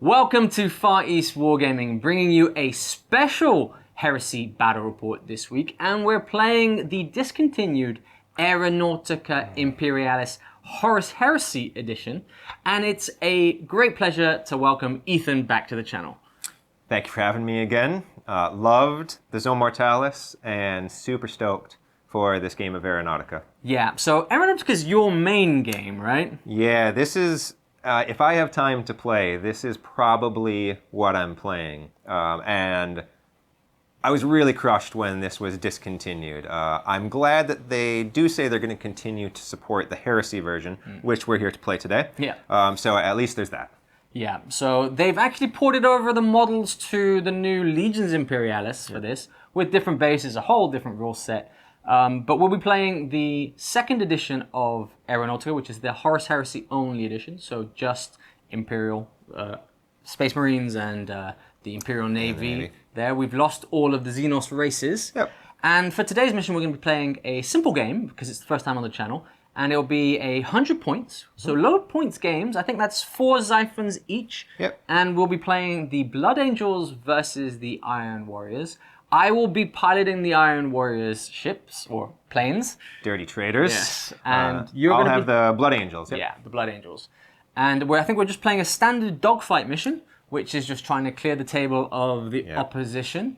Welcome to Far East Wargaming, bringing you a special Heresy battle report this week, and we're playing the discontinued Aeronautica Imperialis Horus Heresy edition, and it's a great pleasure to welcome Ethan back to the channel. Thank you for having me again. Loved the Zone Mortalis and super stoked for this game of Aeronautica. Yeah, so Aeronautica is your main game, right? Yeah, this is, if I have time to play, this is probably what I'm playing. And I was really crushed when this was discontinued. I'm glad that they do say they're going to continue to support the Heresy version, which we're here to play today. Yeah. So at least there's that. Yeah, so they've actually ported over the models to the new Legions Imperialis for this, with different bases, a whole different rule set. But we'll be playing the second edition of Aeronautica, which is the Horus Heresy only edition, so just Imperial Space Marines and the Imperial Navy. There, we've lost all of the Xenos races. Yep. And for today's mission, we're going to be playing a simple game, because it's the first time on the channel, and it'll be 100 points. So low points games, I think that's 4 Xiphons each. Yep. And we'll be playing the Blood Angels versus the Iron Warriors. I will be piloting the Iron Warriors ships, or planes. Dirty traitors. Yes. And you're I'll going to have the Blood Angels. Yep. Yeah, the Blood Angels. And I think we're just playing a standard dogfight mission, which is just trying to clear the table of the opposition.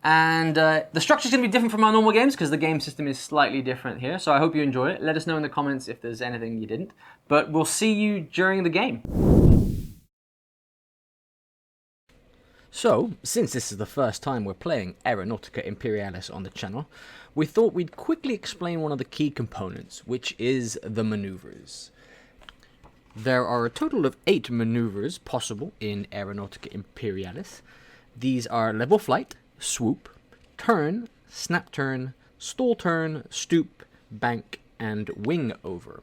And the structure is going to be different from our normal games because the game system is slightly different here. So I hope you enjoy it. Let us know in the comments if there's anything you didn't. But we'll see you during the game. So, since this is the first time we're playing Aeronautica Imperialis on the channel, we thought we'd quickly explain one of the key components, which is the maneuvers. There are a total of 8 maneuvers possible in Aeronautica Imperialis. These are level flight, swoop, turn, snap turn, stall turn, stoop, bank, and wing over.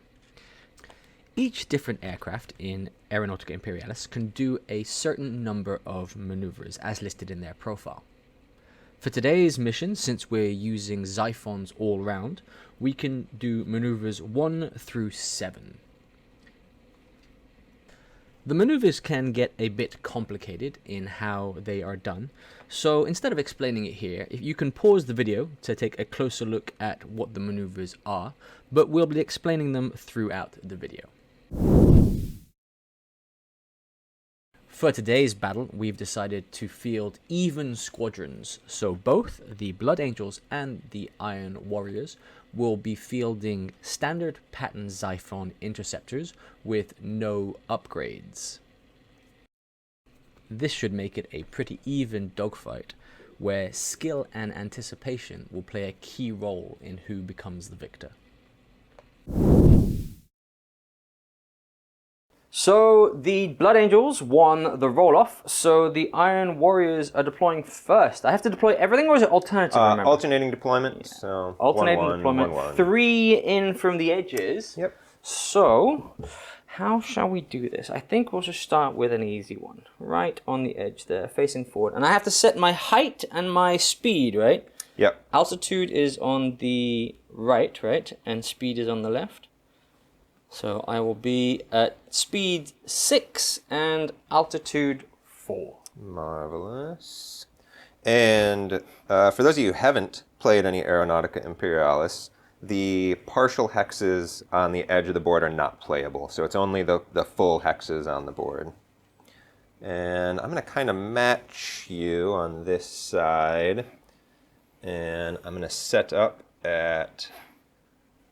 Each different aircraft in Aeronautica Imperialis can do a certain number of maneuvers as listed in their profile. For today's mission, since we're using Xiphons all round, we can do maneuvers 1 through 7. The maneuvers can get a bit complicated in how they are done, so instead of explaining it here, you can pause the video to take a closer look at what the maneuvers are, but we'll be explaining them throughout the video. For today's battle, we've decided to field even squadrons, so both the Blood Angels and the Iron Warriors will be fielding standard pattern Xiphon interceptors with no upgrades. This should make it a pretty even dogfight, where skill and anticipation will play a key role in who becomes the victor. So the Blood Angels won the roll-off, so the Iron Warriors are deploying first. I have to deploy everything, or is it alternative? Alternating deployment, so alternating 1-1, deployment. 1-1. 3 in from the edges. Yep. So, how shall we do this? I think we'll just start with an easy one. Right on the edge there, facing forward. And I have to set my height and my speed, right? Yep. Altitude is on the right? And speed is on the left. So I will be at speed 6 and altitude 4. Marvelous. And for those of you who haven't played any Aeronautica Imperialis, the partial hexes on the edge of the board are not playable. So it's only the full hexes on the board. And I'm going to kind of match you on this side. And I'm going to set up at...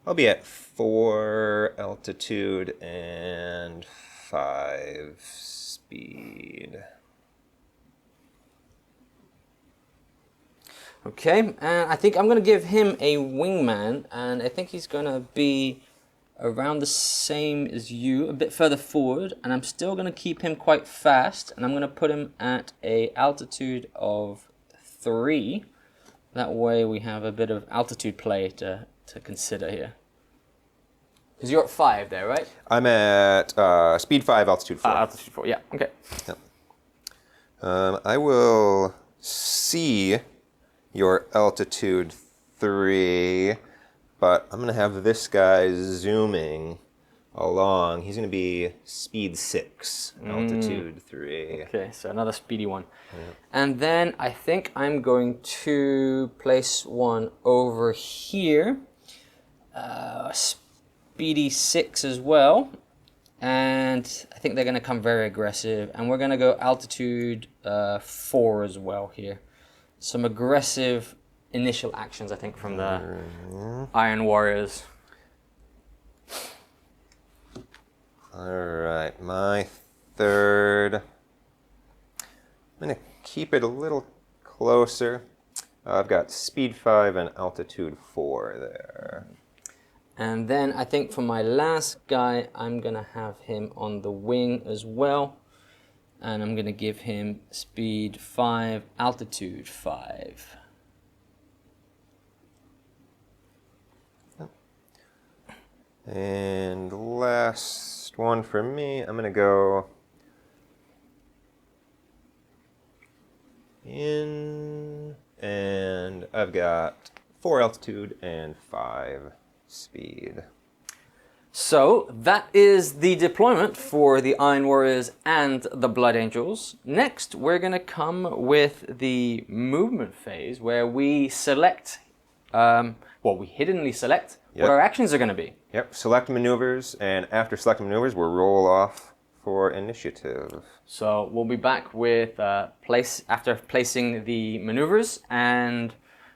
I'll be at 4 altitude and 5 speed. Okay, and I think I'm going to give him a wingman, and I think he's going to be around the same as you, a bit further forward, and I'm still going to keep him quite fast, and I'm going to put him at a altitude of 3. That way we have a bit of altitude play to consider here. Because you're at 5 there, right? I'm at speed 5, altitude 4. Altitude 4, yeah, okay. Yep. I will see your altitude 3, but I'm going to have this guy zooming along. He's going to be speed 6, altitude 3. Okay, so another speedy one. Yeah. And then I think I'm going to place one over here. Speedy 6 as well. And I think they're going to come very aggressive. And we're going to go altitude 4 as well here. Some aggressive initial actions, I think, from the Iron Warriors. Alright, my third. I'm going to keep it a little closer. I've got speed 5 and altitude 4 there. And then I think for my last guy, I'm going to have him on the wing as well. And I'm going to give him speed 5, altitude 5. And last one for me, I'm going to go in, and I've got 4 altitude and 5 speed. So that is the deployment for the Iron Warriors and the Blood Angels. Next, we're going to come with the movement phase where we select, we hiddenly select what our actions are going to be. Yep, select maneuvers, and after selecting maneuvers, we'll roll off for initiative. So we'll be back with after placing the maneuvers, and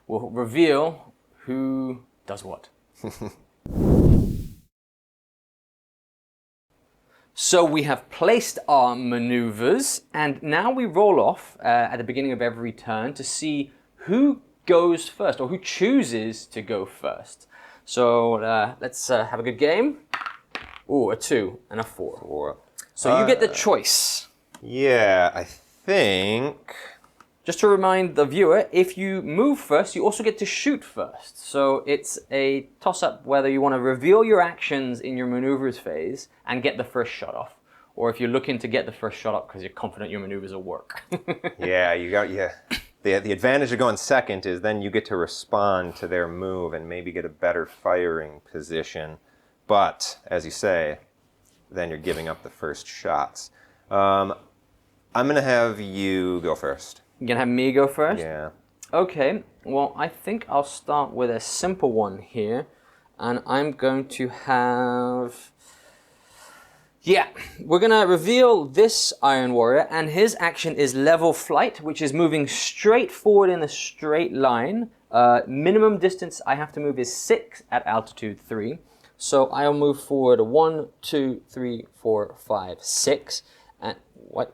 we'll reveal who does what. So we have placed our maneuvers, and now we roll off at the beginning of every turn to see who goes first, or who chooses to go first. So let's have a good game. Ooh, a 2 and a 4. 4. So you get the choice. Yeah, I think... Just to remind the viewer, if you move first, you also get to shoot first. So it's a toss-up whether you want to reveal your actions in your maneuvers phase and get the first shot off, or if you're looking to get the first shot off because you're confident your maneuvers will work. The advantage of going second is then you get to respond to their move and maybe get a better firing position. But, as you say, then you're giving up the first shots. I'm going to have you go first. You're going to have me go first? Yeah. Okay, well, I think I'll start with a simple one here. And I'm going to have... Yeah, we're going to reveal this Iron Warrior, and his action is level flight, which is moving straight forward in a straight line. Minimum distance I have to move is 6 at altitude 3. So I'll move forward 1, 2, 3, 4, 5, 6. And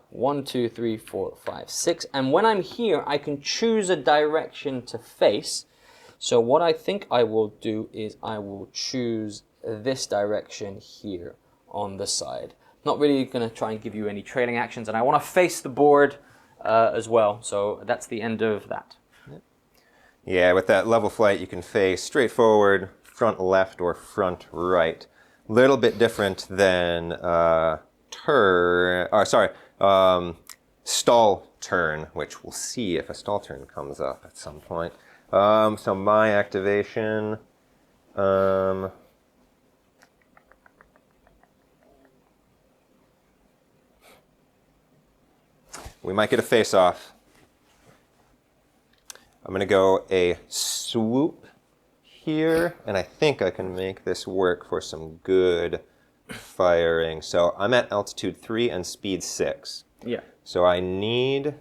1, 2, 3, 4, 5, 6. And when I'm here, I can choose a direction to face. So what I think I will do is I will choose this direction here on the side. Not really going to try and give you any trailing actions, and I want to face the board as well. So that's the end of that. Yeah, with that level flight, you can face straight forward, front left, or front right. Little bit different than stall turn, which we'll see if a stall turn comes up at some point. So my activation, we might get a face-off. I'm going to go a swoop here, and I think I can make this work for some good firing. So I'm at altitude 3 and speed 6. Yeah. So I need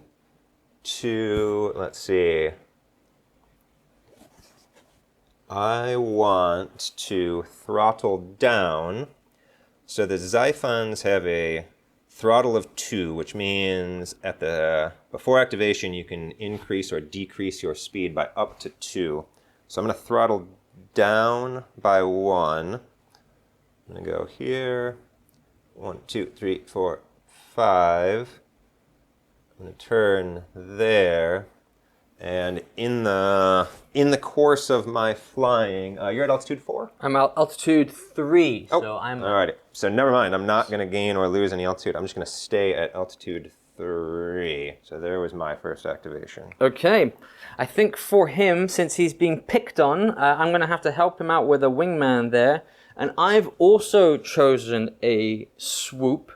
to, let's see, I want to throttle down. So the Xiphons have a throttle of 2, which means before activation you can increase or decrease your speed by up to 2. So I'm going to throttle down by 1. I'm going to go here. 1, 2, 3, 4, 5. I'm going to turn there. And in the course of my flying, you're at altitude 4? I'm at altitude 3. Oh, so I'm... Alrighty. So never mind. I'm not going to gain or lose any altitude. I'm just going to stay at altitude 3. So there was my first activation. Okay, I think for him, since he's being picked on, I'm going to have to help him out with a wingman there. And I've also chosen a swoop,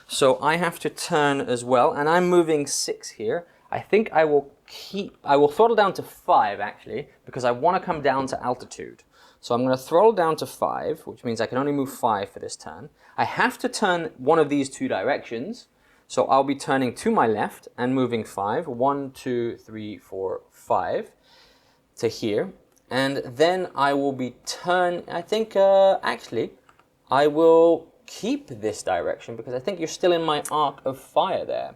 so I have to turn as well. And I'm moving 6 here. I think I will throttle down to 5 actually, because I want to come down to altitude. So I'm going to throttle down to 5, which means I can only move 5 for this turn. I have to turn one of these 2 directions. So I'll be turning to my left and moving 5. 1, 2, 3, 4, 5 to here. And then I will be I think, actually, I will keep this direction because I think you're still in my arc of fire there.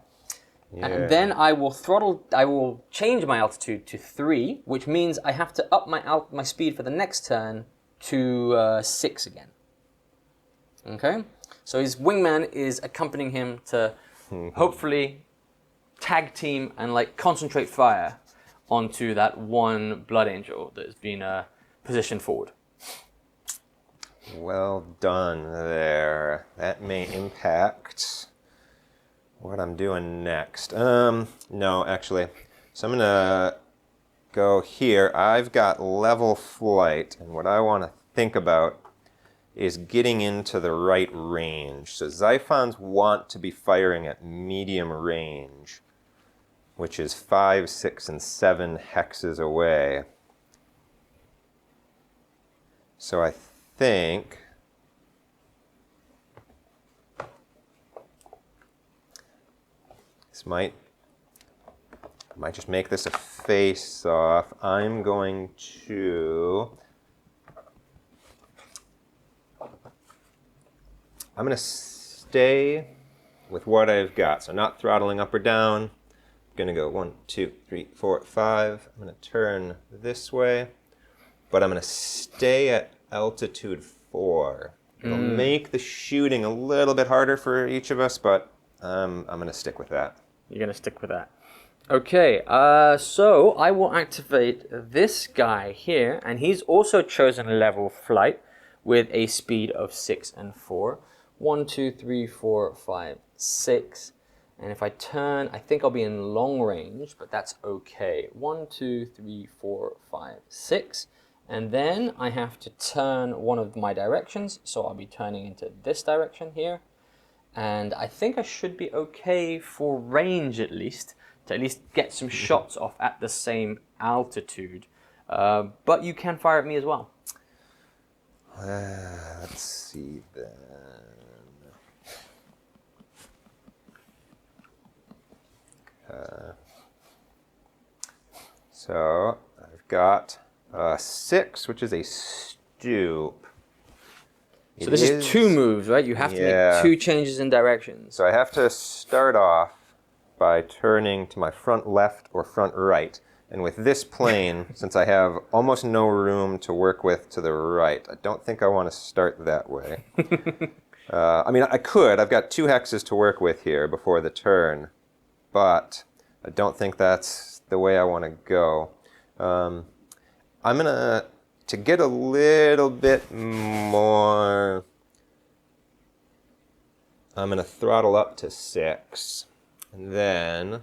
Yeah. And then I will change my altitude to 3, which means I have to up my speed for the next turn to 6 again. Okay? So his wingman is accompanying him to hopefully tag team and like concentrate fire onto that one Blood Angel that has been positioned forward. Well done there. That may impact what I'm doing next. No, actually. So I'm going to go here. I've got level flight, and what I want to think about is getting into the right range. So Xiphons want to be firing at medium range, which is 5, 6, and 7 hexes away. So I think this might just make this a face-off. I'm going to stay with what I've got. So not throttling up or down. I'm going to go 1, 2, 3, 4, 5. I'm going to turn this way. But I'm going to stay at altitude 4. It'll make the shooting a little bit harder for each of us, but I'm going to stick with that. You're going to stick with that. Okay, so I will activate this guy here, and he's also chosen level flight with a speed of 6 and 4. 1, 2, 3, 4, 5, 6. And if I turn, I think I'll be in long range, but that's okay. 1, 2, 3, 4, 5, 6. And then I have to turn one of my directions, so I'll be turning into this direction here. And I think I should be okay for range at least, to at least get some shots off at the same altitude. But you can fire at me as well. Let's see then. So I've got 6, which is a stoop. So this is 2 moves, right? You have to make 2 changes in directions. So I have to start off by turning to my front left or front right. And with this plane, since I have almost no room to work with to the right, I don't think I want to start that way. I mean, I could. I've got 2 hexes to work with here before the turn. But I don't think that's the way I want to go. I'm going to get a little bit more, I'm going to throttle up to 6. And then I'm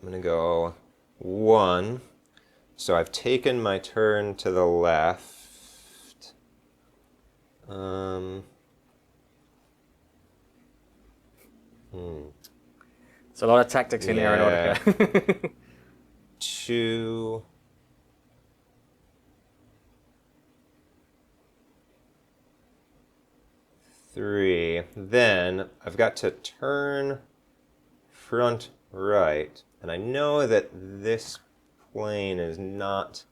going to go 1. So I've taken my turn to the left. It's a lot of tactics in Aeronautica. 2. 3. Then I've got to turn front right. And I know that this plane is not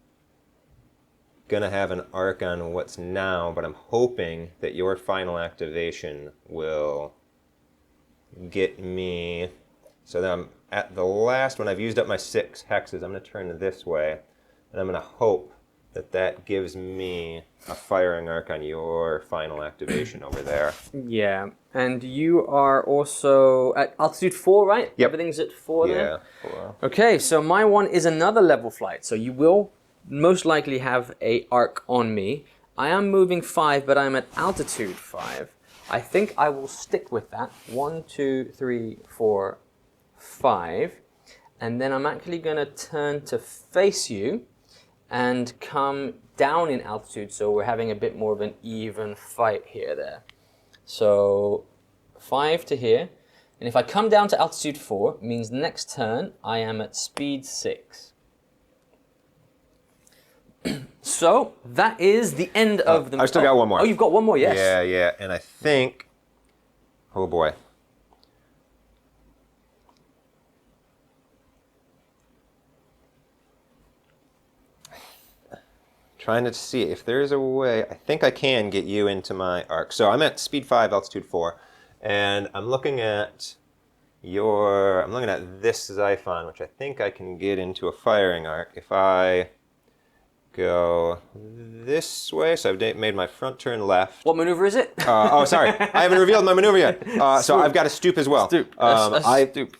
going to have an arc on what's now, but I'm hoping that your final activation will get me. So then I'm at the last one. I've used up my 6 hexes. I'm going to turn this way, and I'm going to hope that that gives me a firing arc on your final activation over there. Yeah, and you are also at altitude 4, right? Yep. Everything's at 4 there? Yeah, 4. Okay, so my one is another level flight, so you will most likely have a arc on me. I am moving 5, but I'm at altitude 5. I think I will stick with that. 1, 2, 3, 4, 5. And then I'm actually going to turn to face you and come down in altitude, so we're having a bit more of an even fight here there. So 5 to here. And if I come down to altitude 4, it means next turn I am at speed 6. So that is the end of the... I've still got one more. Oh, you've got one more, yes. Yeah. And I think... Oh, boy. Trying to see if there's a way. I think I can get you into my arc. So I'm at speed 5, altitude 4. And I'm looking at this Xiphon, which I think I can get into a firing arc if I go this way. So I've made my front turn left. What maneuver is it? Oh, sorry. I haven't revealed my maneuver yet. So I've got a stoop as well. Stoop. Stoop.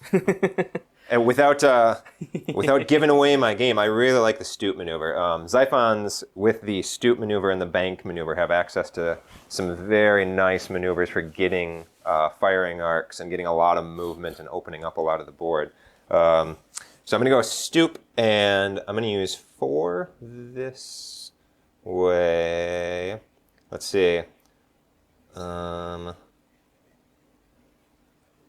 And without giving away my game, I really like the stoop maneuver. Xiphons with the stoop maneuver and the bank maneuver have access to some very nice maneuvers for getting firing arcs and getting a lot of movement and opening up a lot of the board. So I'm going to go stoop, and I'm going to use 4 this way. Let's see.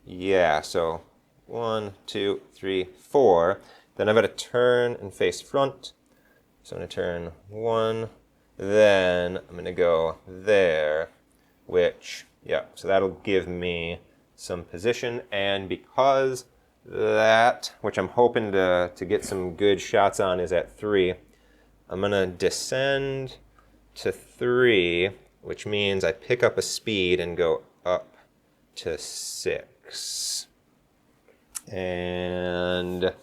Yeah, so 1, 2, 3, 4. Then I've got to turn and face front. So I'm going to turn 1. Then I'm going to go there, which, yeah, so that'll give me some position. And because that, which I'm hoping to get some good shots on, is at 3, I'm going to descend to 3, which means I pick up a speed and go up to 6. And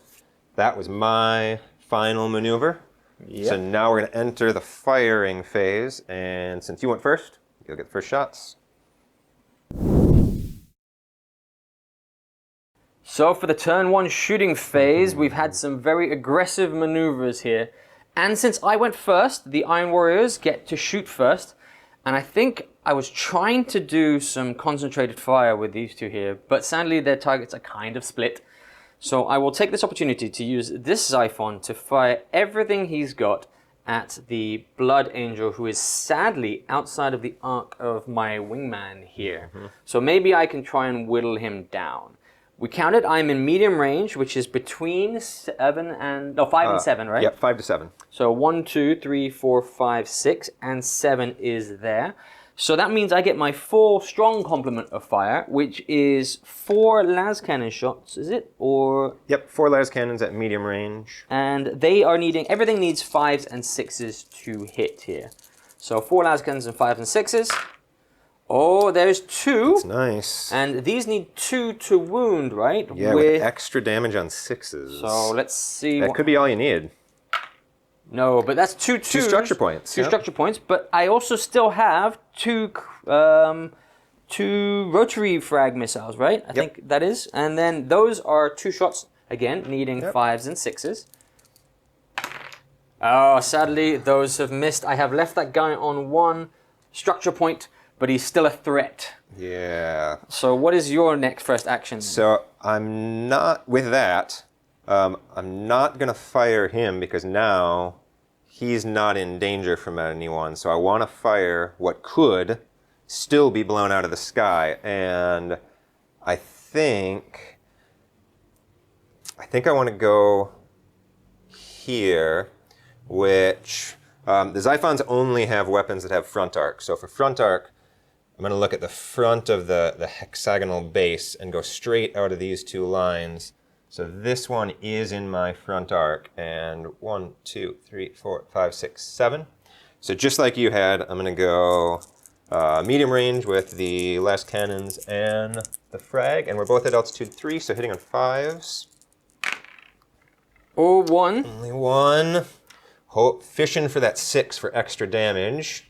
that was my final maneuver. Yep. So now we're going to enter the firing phase. And since you went first, you'll get the first shots. So for the turn 1 shooting phase, we've had some very aggressive maneuvers here. And since I went first, the Iron Warriors get to shoot first. And I think I was trying to do some concentrated fire with these two here, but sadly their targets are kind of split. So I will take this opportunity to use this Xiphon to fire everything he's got at the Blood Angel, who is sadly outside of the arc of my wingman here. So maybe I can try and whittle him down. We counted, I'm in medium range, which is between 5 and 7, right? Yep, 5 to 7. So 1, 2, 3, 4, 5, 6, and 7 is there. So that means I get my full strong complement of fire, which is 4 las cannon shots, is it? Or yep, 4 las cannons at medium range. And they are needing, everything needs 5s and 6s to hit here. So 4 las cannons and 5s and 6s. Oh, there's 2. That's nice. And these need 2 to wound, right? Yeah, with extra damage on 6s. So let's see. That could be all you need. No, but that's 2 structure points. 2 structure points, but I also still have 2 rotary frag missiles, right? I think that is. And then those are 2 shots, again, needing 5s and 6s. Oh, sadly, those have missed. I have left that guy on 1 structure point, but he's still a threat. Yeah. So what is your next first action? So I'm not, with that, I'm not going to fire him because now he's not in danger from anyone. So I want to fire what could still be blown out of the sky. And I think I want to go here, which the Xiphons only have weapons that have front arc. So for front arc, I'm going to look at the front of the hexagonal base and go straight out of these 2 lines. So this one is in my front arc, and 1, 2, 3, 4, 5, 6, 7. So just like you had, I'm going to go medium range with the las cannons and the frag, and we're both at altitude 3, so hitting on 5s. Oh, 1. Only 1. Fishing for that 6 for extra damage.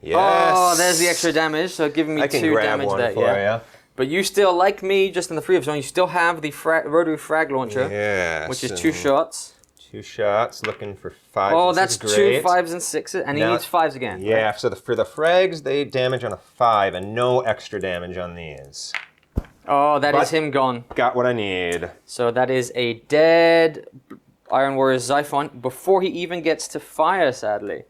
Yes. Oh, there's the extra damage, so giving me 2 damage there. I can grab one for you. But you still, like me, just in the free of zone, you still have the rotary frag launcher, yes, which is 2 shots. 2 shots, looking for 5. Oh, This that's is great. 2 5s and 6s, and he Now- needs 5s again. Yeah, so for the frags, they damage on a 5 and no extra damage on these. Oh, that is But- him gone. Got what I need. So that is a dead Iron Warrior Xiphon before he even gets to fire, sadly.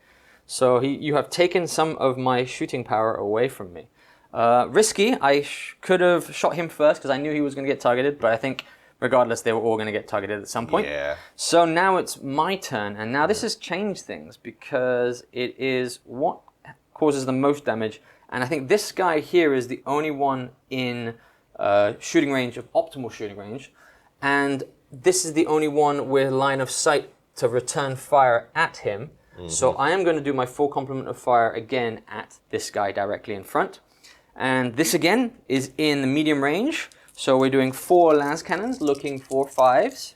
So you have taken some of my shooting power away from me. Risky. I could have shot him first because I knew he was going to get targeted, but I think regardless they were all going to get targeted at some point. Yeah. So now it's my turn, and now this has changed things because it is what causes the most damage, and I think this guy here is the only one in shooting range of optimal shooting range, and this is the only one with line of sight to return fire at him. So I am going to do my full complement of fire again at this guy directly in front. And this again is in the medium range. So we're doing 4 las cannons looking for 5s.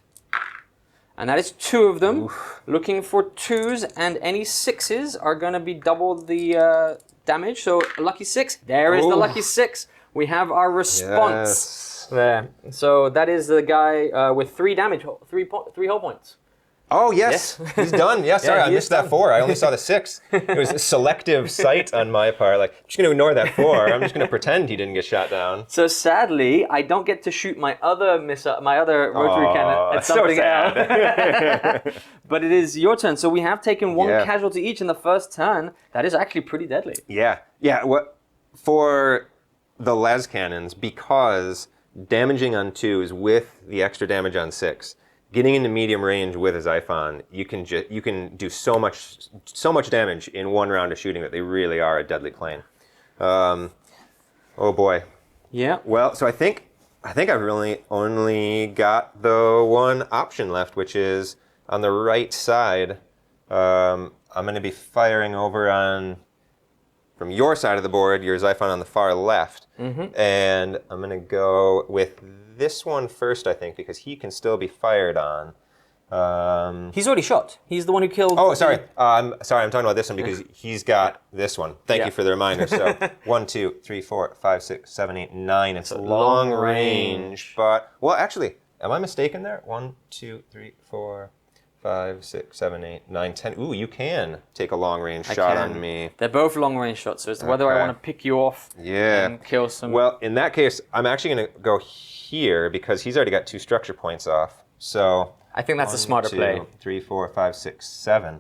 And that is 2 of them. Oof. Looking for 2s, and any 6s are going to be double the damage. So a lucky 6. There is the Ooh. lucky 6. We have our response Yes. there. So that is the guy with 3 damage, 3 hull points. Oh, yes. He's done. Yeah, sorry, Yeah, I he missed is that done. 4. I only saw the 6. It was a selective sight on my part. Like, I'm just going to ignore that 4. I'm just going to pretend he didn't get shot down. So sadly, I don't get to shoot my other rotary cannon at so something sad. else. But it is your turn. So we have taken 1 Yeah. casualty each in the first turn. That is actually pretty deadly. Yeah. For the las cannons, because damaging on 2s with the extra damage on 6, getting into medium range with a Xiphon, you can do so much damage in 1 round of shooting that they really are a deadly plane. Oh boy. Yeah. Well, so I think I've really only got the one option left, which is on the right side. I'm going to be firing over from your side of the board, your Xiphon on the far left, and I'm going to go with this one first, I think, because he can still be fired on. He's already shot. He's the one who killed... Oh, sorry. I'm talking about this one because he's got this one. Thank you for the reminder. So 1, 2, 3, 4, 5, 6, 7, 8, 9. It's long range, but... Well, actually, am I mistaken there? 1, 2, 3, 4, 5, 6, 7, 8, 9, 10. Ooh, you can take a long range shot on me. They're both long range shots, so it's whether I want to pick you off and kill some... Well, in that case, I'm actually going to go here because he's already got 2 structure points off. So... I think that's a smarter play. 1, 2, 3, 4, 5, 6, 7.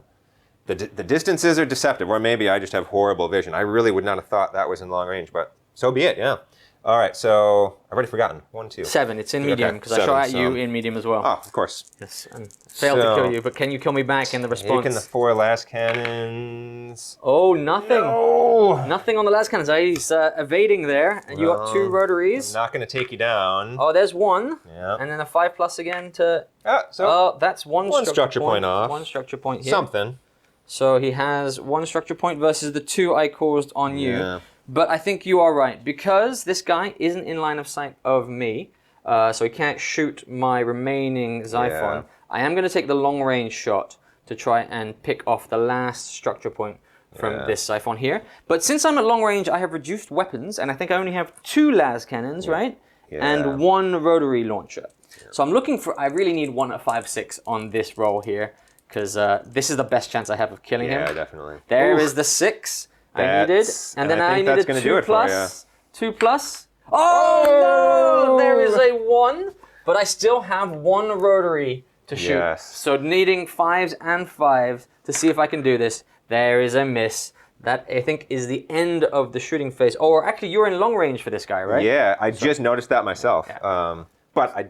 The distances are deceptive, or maybe I just have horrible vision. I really would not have thought that was in long range, but so be it, yeah. All right, so I've already forgotten. 1, 2. 7. It's in medium, because I shot at you in medium as well. Oh, of course. Yes, and failed to kill you, but can you kill me back in the response? Taking the 4 las cannons. Oh, nothing. No! Nothing on the las cannons. He's evading there, and you got 2 rotaries. I'm not going to take you down. Oh, there's 1. Yeah. And then a 5+ again to... So Oh, that's one structure point off. 1 structure point here. something. So he has 1 structure point versus the 2 I caused on you. Yeah. But I think you are right, because this guy isn't in line of sight of me, so he can't shoot my remaining Xiphon. Yeah. I am going to take the long range shot to try and pick off the last structure point from this Xiphon here. But since I'm at long range, I have reduced weapons, and I think I only have 2 las cannons, right? Yeah. And 1 rotary launcher. So I'm looking for, I really need 1 at 5.6 on this roll here, because this is the best chance I have of killing him. Yeah, definitely. There is the 6 I needed, and then I think need that's a gonna 2 do it for ya. 2 plus. Oh no! There is a 1, but I still have 1 rotary to shoot. Yes. So needing 5s and 5s to see if I can do this. There is a miss. That, I think, is the end of the shooting phase. Oh, or actually, you're in long range for this guy, right? Yeah, I just noticed that myself. Yeah. But I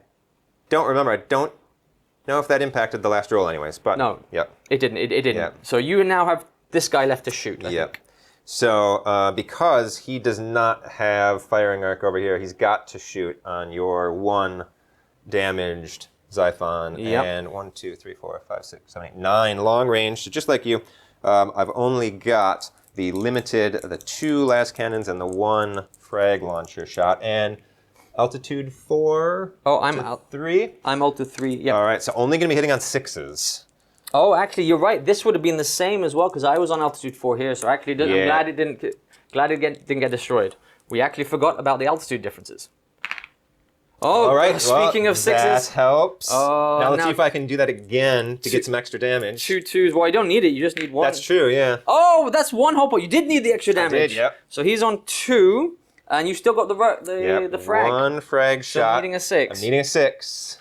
don't remember. I don't know if that impacted the last roll anyways. But No. Yep. It didn't. It didn't. Yeah. So you now have this guy left to shoot. I Yep. think. So because he does not have firing arc over here, he's got to shoot on your 1 damaged Xiphon. Yep. And 1, 2, 3, 4, 5, 6, 7, 8, 9 long range. So just like you, I've only got the 2 las cannons and the 1 frag launcher shot. And altitude 4. Oh, I'm to out. 3. I'm alt to 3. Yep. All right, so only going to be hitting on 6s. Oh, actually, you're right. This would have been the same as well because I was on altitude 4 here. So actually, I'm Yeah. glad it didn't get destroyed. We actually forgot about the altitude differences. Oh, All right. speaking of sixes. That helps. Now let's now- see if I can do that again to get some extra damage. 2 twos. Well, you don't need it. You just need one. That's true, yeah. Oh, that's one whole point. You did need the extra damage. did, yep. So he's on 2, and you still got the frag. One frag So shot. needing a 6. I'm needing a 6.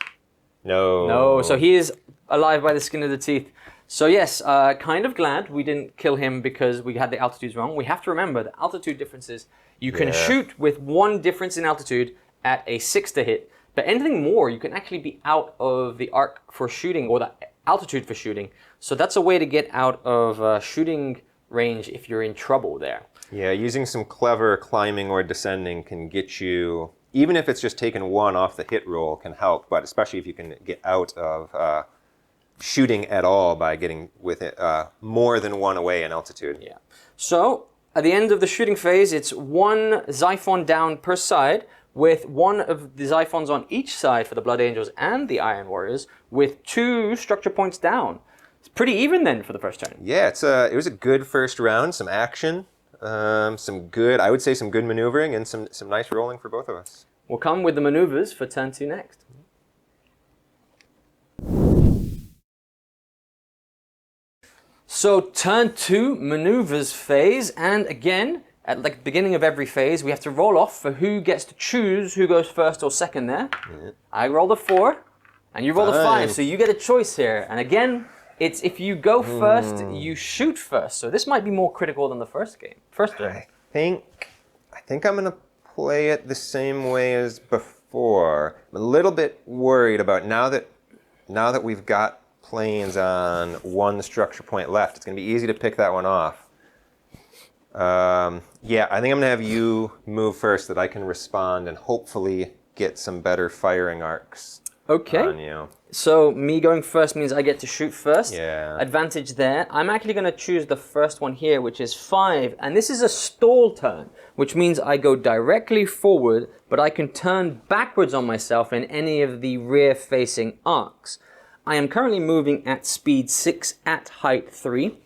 No. No, so he is alive by the skin of the teeth. So yes, kind of glad we didn't kill him because we had the altitudes wrong. We have to remember the altitude differences. You can shoot with 1 difference in altitude at a 6 to hit, but anything more, you can actually be out of the arc for shooting or the altitude for shooting. So that's a way to get out of shooting range if you're in trouble there. Yeah, using some clever climbing or descending can get you, even if it's just taking 1 off the hit roll can help, but especially if you can get out of shooting at all by getting with it more than 1 away in altitude. Yeah. So at the end of the shooting phase, it's 1 Xiphon down per side, with 1 of the Xiphons on each side for the Blood Angels and the Iron Warriors, with 2 structure points down. It's pretty even then for the first turn. Yeah, it was a good first round, some action, some good maneuvering, and some nice rolling for both of us. We'll come with the maneuvers for turn 2 next. So turn 2 maneuvers phase, and again, at the beginning of every phase, we have to roll off for who gets to choose who goes first or second there. Yeah. I rolled a 4, and you rolled a 5, so you get a choice here. And again, it's if you go first, you shoot first. So this might be more critical than the first game. I think I'm gonna play it the same way as before. I'm a little bit worried about now that we've got planes on 1 structure point left. It's gonna be easy to pick that one off. Yeah, I think I'm gonna have you move first so that I can respond and hopefully get some better firing arcs. Okay. On you. So me going first means I get to shoot first. Yeah. Advantage there. I'm actually going to choose the first one here, which is 5. And this is a stall turn, which means I go directly forward, but I can turn backwards on myself in any of the rear-facing arcs. I am currently moving at speed 6 at height 3.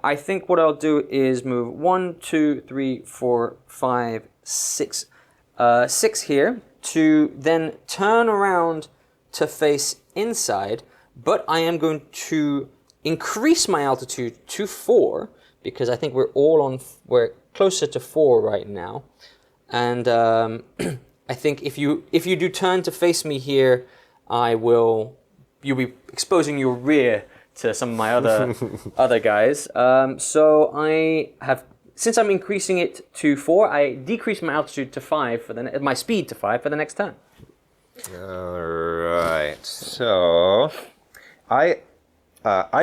I think what I'll do is move 1, 2, 3, 4, 5, 6. 6 here to then turn around to face inside, but I am going to increase my altitude to 4 because I think we're closer to 4 right now. And I think if you do turn to face me here, you'll be exposing your rear to some of my other guys. So I have, since I'm increasing it to 4, I decrease my altitude to 5 my speed to 5 for the next turn. All right. So I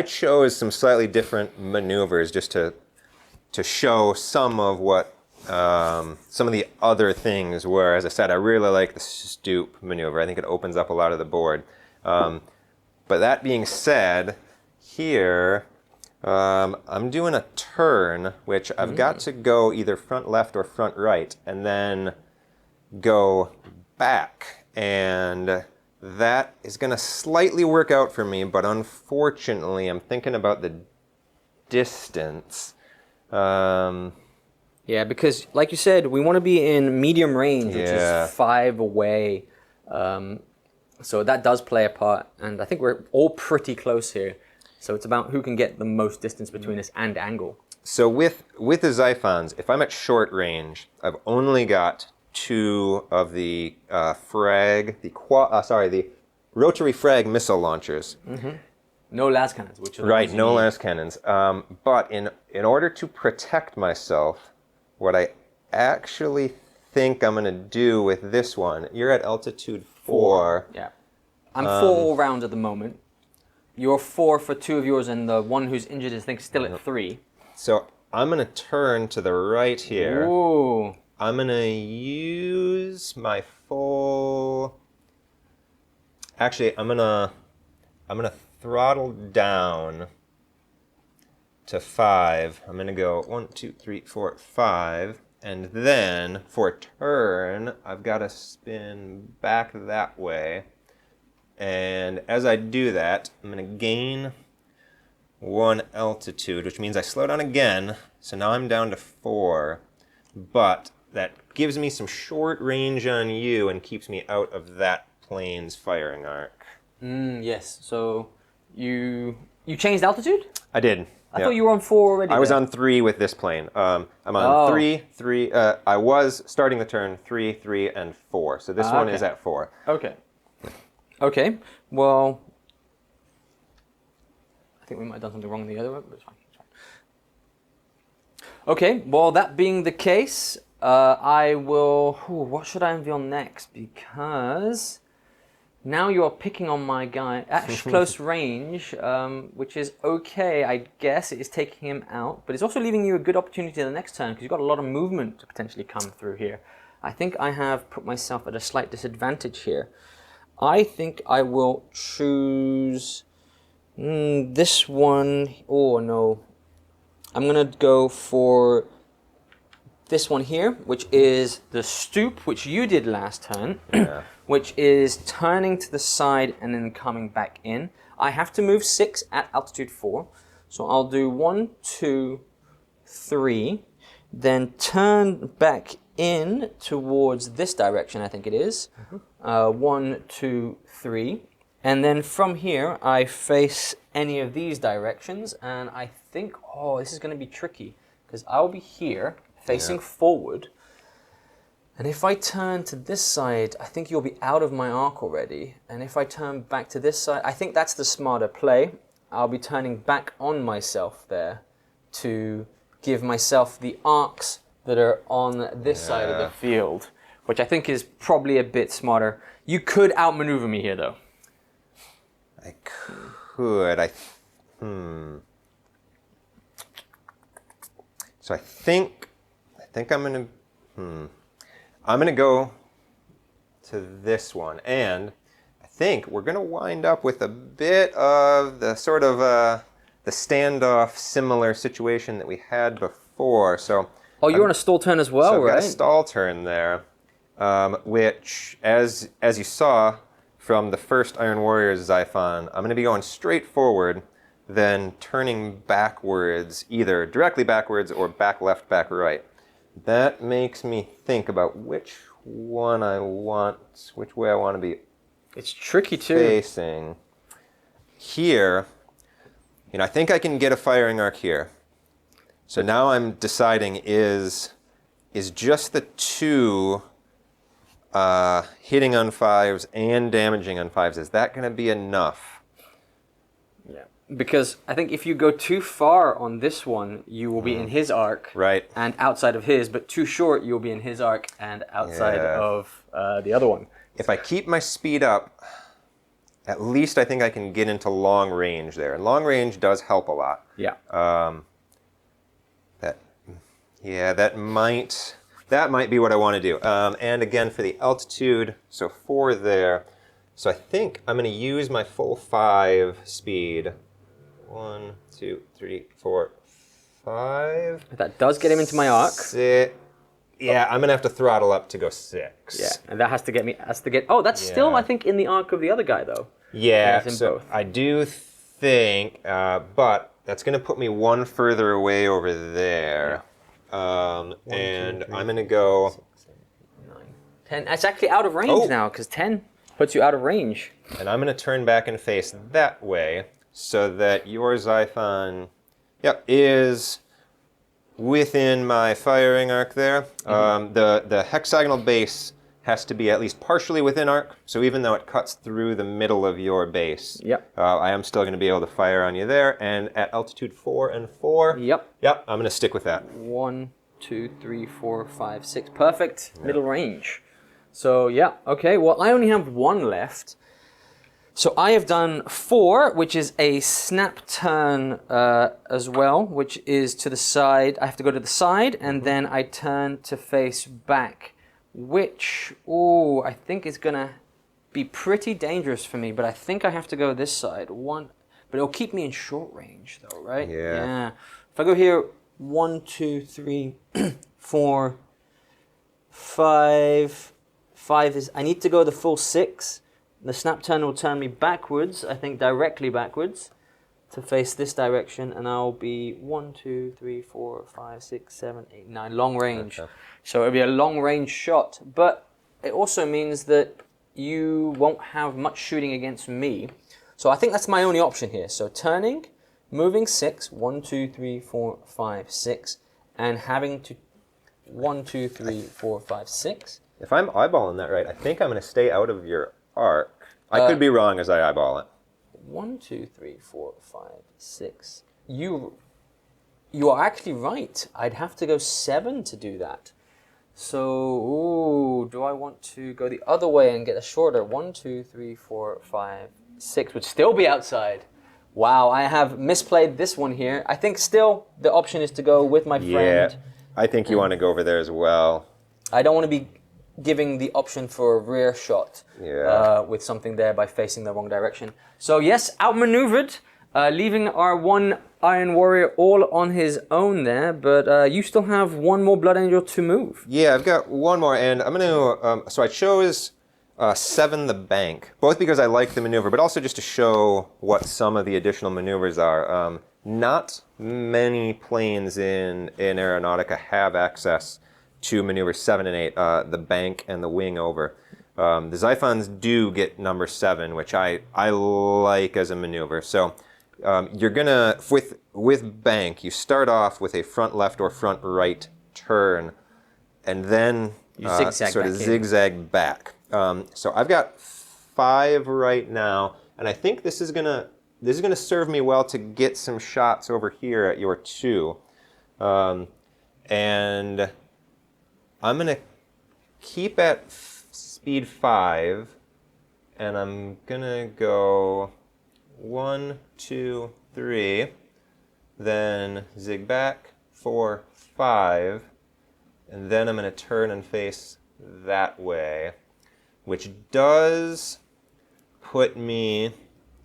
chose some slightly different maneuvers just to show some of what some of the other things were. As I said, I really like the stoop maneuver. I think it opens up a lot of the board. But that being said, here I'm doing a turn, which I've got to go either front left or front right, and then go back. And that is going to slightly work out for me, but unfortunately, I'm thinking about the distance. Yeah, because like you said, we want to be in medium range, which is 5 away. So that does play a part, and I think we're all pretty close here. So it's about who can get the most distance between us and angle. So with the Xiphons, if I'm at short range, I've only got 2 of the the rotary frag missile launchers. Mm-hmm. No las cannons, which are right, no las cannons. But in order to protect myself, what I actually think I'm going to do with this one, you're at altitude 4. Yeah, I'm 4 all round at the moment. You're 4 for 2 of yours, and the one who's injured is still at 3. So I'm going to turn to the right here. Ooh. I'm going to use my full... Actually, I'm going to throttle down to 5. I'm going to go 1, 2, 3, 4, 5. And then, for a turn, I've got to spin back that way. And as I do that, I'm going to gain 1 altitude, which means I slow down again. So now I'm down to 4. But that gives me some short range on you and keeps me out of that plane's firing arc. Yes. So you changed altitude? I did. I thought you were on 4 already. I was there. on 3 with this plane. I'm on 3, 3. I was starting the turn 3, 3, and 4. So this one is at 4. Okay. Okay. Well, I think we might have done something wrong in the other one, but it's fine. Okay. Well, that being the case, I will. Ooh, what should I unveil next? Because now you are picking on my guy at close range, which is okay, I guess. It is taking him out, but it's also leaving you a good opportunity the next turn because you've got a lot of movement to potentially come through here. I think I have put myself at a slight disadvantage here. I think I will choose this one. Oh, no. I'm going to go for this one here, which is the stoop, which you did last turn. Yeah. Which is turning to the side and then coming back in. I have to move 6 at altitude 4. So I'll do 1, 2, 3, then turn back in towards this direction, I think it is. 1, 2, 3. And then from here, I face any of these directions. And I think, this is going to be tricky because I'll be here facing forward. And if I turn to this side, I think you'll be out of my arc already. And if I turn back to this side, I think that's the smarter play. I'll be turning back on myself there to give myself the arcs that are on this side of the field, which I think is probably a bit smarter. You could outmaneuver me here, though. I could. So I think I'm going to... I'm going to go to this one, and I think we're going to wind up with a bit of the sort of the standoff similar situation that we had before. So, you're on a stall turn as well, so right? I've got a stall turn there, which, as you saw from the first Iron Warriors Xiphon, I'm going to be going straight forward, then turning backwards, either directly backwards or back left, back right. That makes me think about which way I want to be. It's tricky too. Facing. Here, I think I can get a firing arc here. So now I'm deciding is just the 2 hitting on 5s and damaging on 5s, is that going to be enough? Yeah. Because I think if you go too far on this one, you will be in his arc. Right. And outside of his, but too short, you'll be in his arc and outside of the other one. If I keep my speed up, at least I think I can get into long range there. And long range does help a lot. Yeah. That might be what I want to do. And again, for the altitude, so 4 there. So I think I'm going to use my full 5 speed. 1, 2, 3, 4, 5. That does get him into my arc. 6. Yeah, I'm going to have to throttle up to go 6. Yeah, and that has to get me, oh, that's still, I think, in the arc of the other guy, though. Yeah, in so both. I do think, but that's going to put me 1 further away over there. Yeah. And I'm going to go... 6, 7, 8, 9, 10. It's actually out of range now, because 10 puts you out of range. And I'm going to turn back and face that way, so that your Xiphon, is within my firing arc there. The hexagonal base has to be at least partially within arc, so even though it cuts through the middle of your base, I am still going to be able to fire on you there. And at altitude 4 and 4, I'm going to stick with that. 1, 2, 3, 4, 5, 6. Perfect. Middle range. So, okay. Well, I only have 1 left. So I have done 4, which is a snap turn as well, which is to the side. I have to go to the side, and then I turn to face back, which, I think is going to be pretty dangerous for me, but I think I have to go this side. But it'll keep me in short range, though, right? Yeah. If I go here, 1, 2, 3, 4, 5. 5 is, I need to go the full 6. The snap turn will turn me backwards, I think directly backwards. to face this direction, and I'll be 1, 2, 3, 4, 5, 6, 7, 8, 9, long range. Okay. So it'll be a long range shot, but it also means that you won't have much shooting against me. So I think that's my only option here. So turning, moving 6, 1, 2, 3, 4, 5, 6, and having to 1, 2, 3, 4, 5, 6. If I'm eyeballing that right, I think I'm going to stay out of your arc. I could be wrong as I eyeball it. 1, 2, 3, 4, 5, 6. You are actually right. I'd have to go 7 to do that. So, ooh, do I want to go the other way and get a shorter? 1, 2, 3, 4, 5, 6 would still be outside. Wow, I have misplayed this one here. I think still the option is to go with my friend. Yeah, I think you want to go over there as well. I don't want to be giving the option for a rear shot with something there by facing the wrong direction. So yes, outmaneuvered, leaving our one Iron Warrior all on his own there, but you still have one more Blood Angel to move. Yeah, I've got one more, and I'm going to, so I chose 7 the bank, both because I like the maneuver, but also just to show what some of the additional maneuvers are. Not many planes in Aeronautica have access to maneuver 7 and 8, the bank and the wing over. The Xiphons do get number 7, which I like as a maneuver. So you're gonna, with bank, you start off with a front left or front right turn, and then you zigzag sort of zigzag back. So I've got 5 right now, and I think this is gonna serve me well to get some shots over here at your 2, and I'm going to keep at speed 5, and I'm going to go 1, 2, 3, then zig back, 4, 5, and then I'm going to turn and face that way, which does put me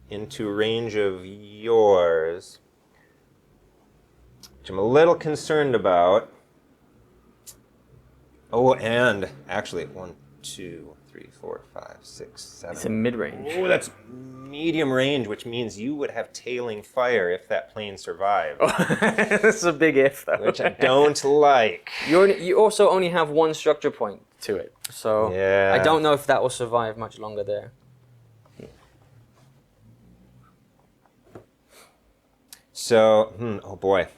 into range of yours, which I'm a little concerned about. Oh, and actually, 1, 2, 3, 4, 5, 6, 7. It's a mid-range. Oh, that's medium range, which means you would have tailing fire if that plane survived. That's a big if, though. Which I don't like. You also only have 1 structure point to it, so yeah. I don't know if that will survive much longer there. So, oh boy.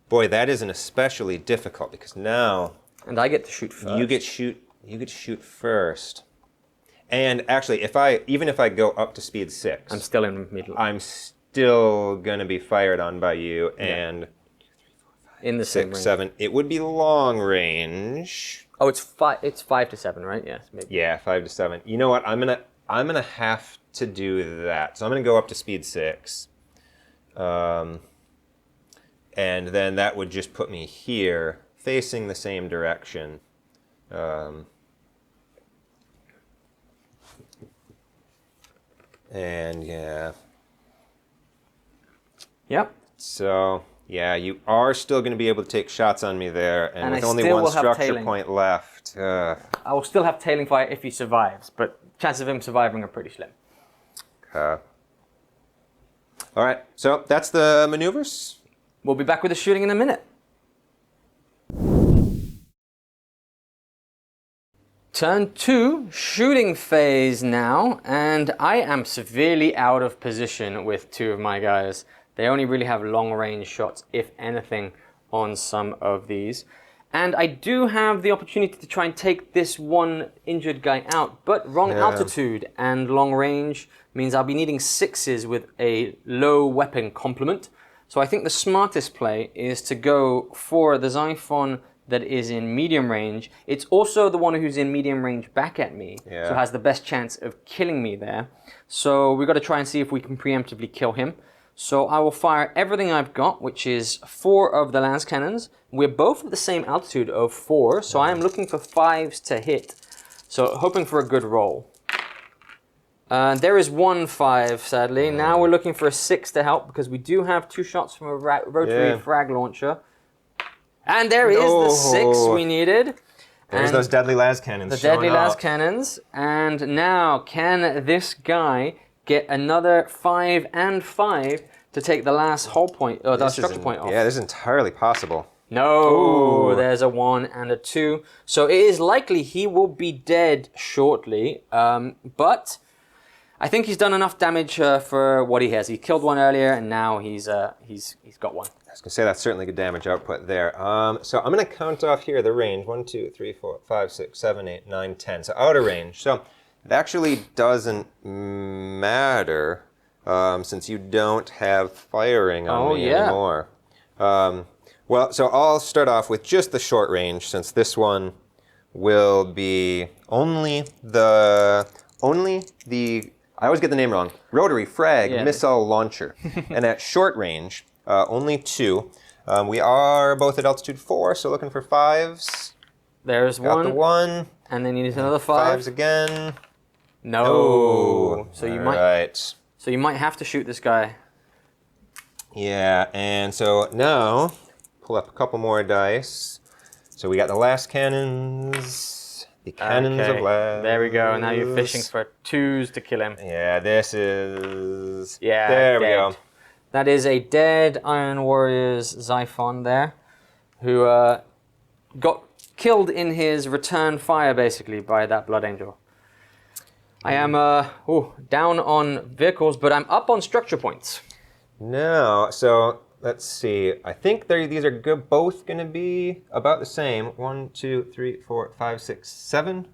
Boy, that isn't especially difficult, because now... And I get to shoot first. You get to shoot first. And actually, even if I go up to speed 6, I'm still in middle. I'm still gonna be fired on by you, and in the 6, same range. 7. It would be long range. Oh, it's 5 to 7, right? Yes, maybe. Yeah, 5 to 7. You know what? I'm gonna have to do that. So I'm gonna go up to speed 6, and then that would just put me here, facing the same direction. And yeah. Yep. So yeah, you are still going to be able to take shots on me there, and with only still 1 will have structure tailing. point left. I will still have tailing fire if he survives, but chances of him surviving are pretty slim. All right, so that's the maneuvers. We'll be back with the shooting in a minute. Turn 2, shooting phase now, and I am severely out of position with 2 of my guys. They only really have long range shots, if anything, on some of these. And I do have the opportunity to try and take this one injured guy out, but wrong altitude and long range means I'll be needing 6s with a low weapon complement. So I think the smartest play is to go for the Xiphon that is in medium range. It's also the one who's in medium range back at me, so has the best chance of killing me there. So we've got to try and see if we can preemptively kill him. So I will fire everything I've got, which is 4 of the lance cannons. We're both at the same altitude of 4, so I am looking for 5s to hit. So hoping for a good roll. There is 1 5, sadly. Now we're looking for a 6 to help, because we do have 2 shots from a rotary frag launcher. And there is the 6 we needed. There's those deadly las cannons. The deadly las cannons. And now, can this guy get another 5 and 5 to take the last hull point, or the This is structure point off. Yeah, this is entirely possible. No, Ooh. there's a 1 and a 2. So it is likely he will be dead shortly. But I think he's done enough damage for what he has. He killed one earlier, and now he's got one. I was going to say that's certainly good damage output there. So I'm going to count off here the range. 1, 2, 3, 4, 5, 6, 7, 8, 9, 10. So out of range. So it actually doesn't matter since you don't have firing on me anymore. Well, so I'll start off with just the short range, since this one will be only the I always get the name wrong, rotary frag missile launcher. And at short range, only 2. We are both at altitude 4, so looking for 5s. There's Got 1. the 1. And then you need another 5. 5s again. No. So you might. Right. So you might have to shoot this guy. Yeah, and so now pull up a couple more dice. So we got the last cannons. The cannons of last. There we go. Now you're fishing for 2s to kill him. Yeah, this is. Yeah. There we dead. go. That is a dead Iron Warrior's Xiphon there, who got killed in his return fire basically by that Blood Angel. I am down on vehicles, but I'm up on structure points. No, so let's see. I think these are both going to be about the same. 1, 2, 3, 4, 5, 6, 7.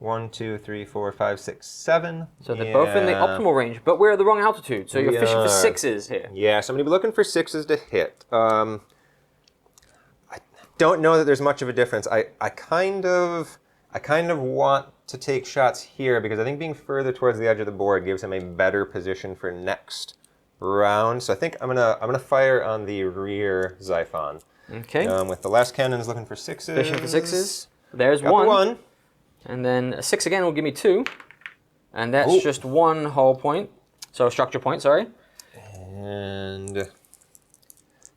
1, 2, 3, 4, 5, 6, 7. So they're both in the optimal range, but we're at the wrong altitude. So you're fishing for 6s here. Yeah, so I'm going to be looking for 6s to hit. I don't know that there's much of a difference. I kind of want to take shots here because I think being further towards the edge of the board gives him a better position for next round. So I think I'm gonna fire on the rear Xiphon. Okay. With the last cannons looking for 6s. Fishing for 6s. There's Got 1. the 1. And then a 6 again will give me 2. And that's just 1 hull point. So structure point, sorry. And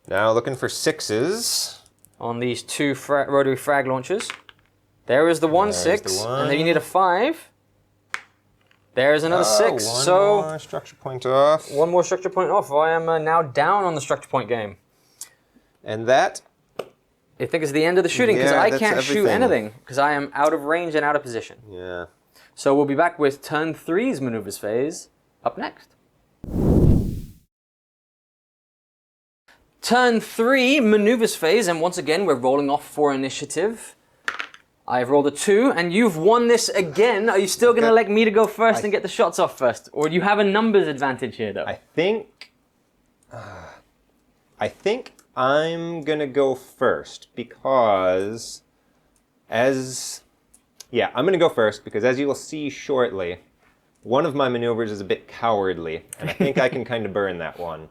now looking for 6s. On these 2 rotary frag launchers. There is the 1 6. And then you need a 5. There's another 6. One so more structure point off. 1 more structure point off. I am now down on the structure point game. And that. I think it's the end of the shooting because I that's can't shoot anything because I am out of range and out of position. Yeah. So we'll be back with turn 3's maneuvers phase up next. Turn 3 maneuvers phase, and once again we're rolling off for initiative. I've rolled a 2, and you've won this again. Are you still going to let me to go first and get the shots off first? Or do you have a numbers advantage here, though? I think I'm going to go first because I'm going to go first because as you will see shortly, one of my maneuvers is a bit cowardly, and I think I can kind of burn that one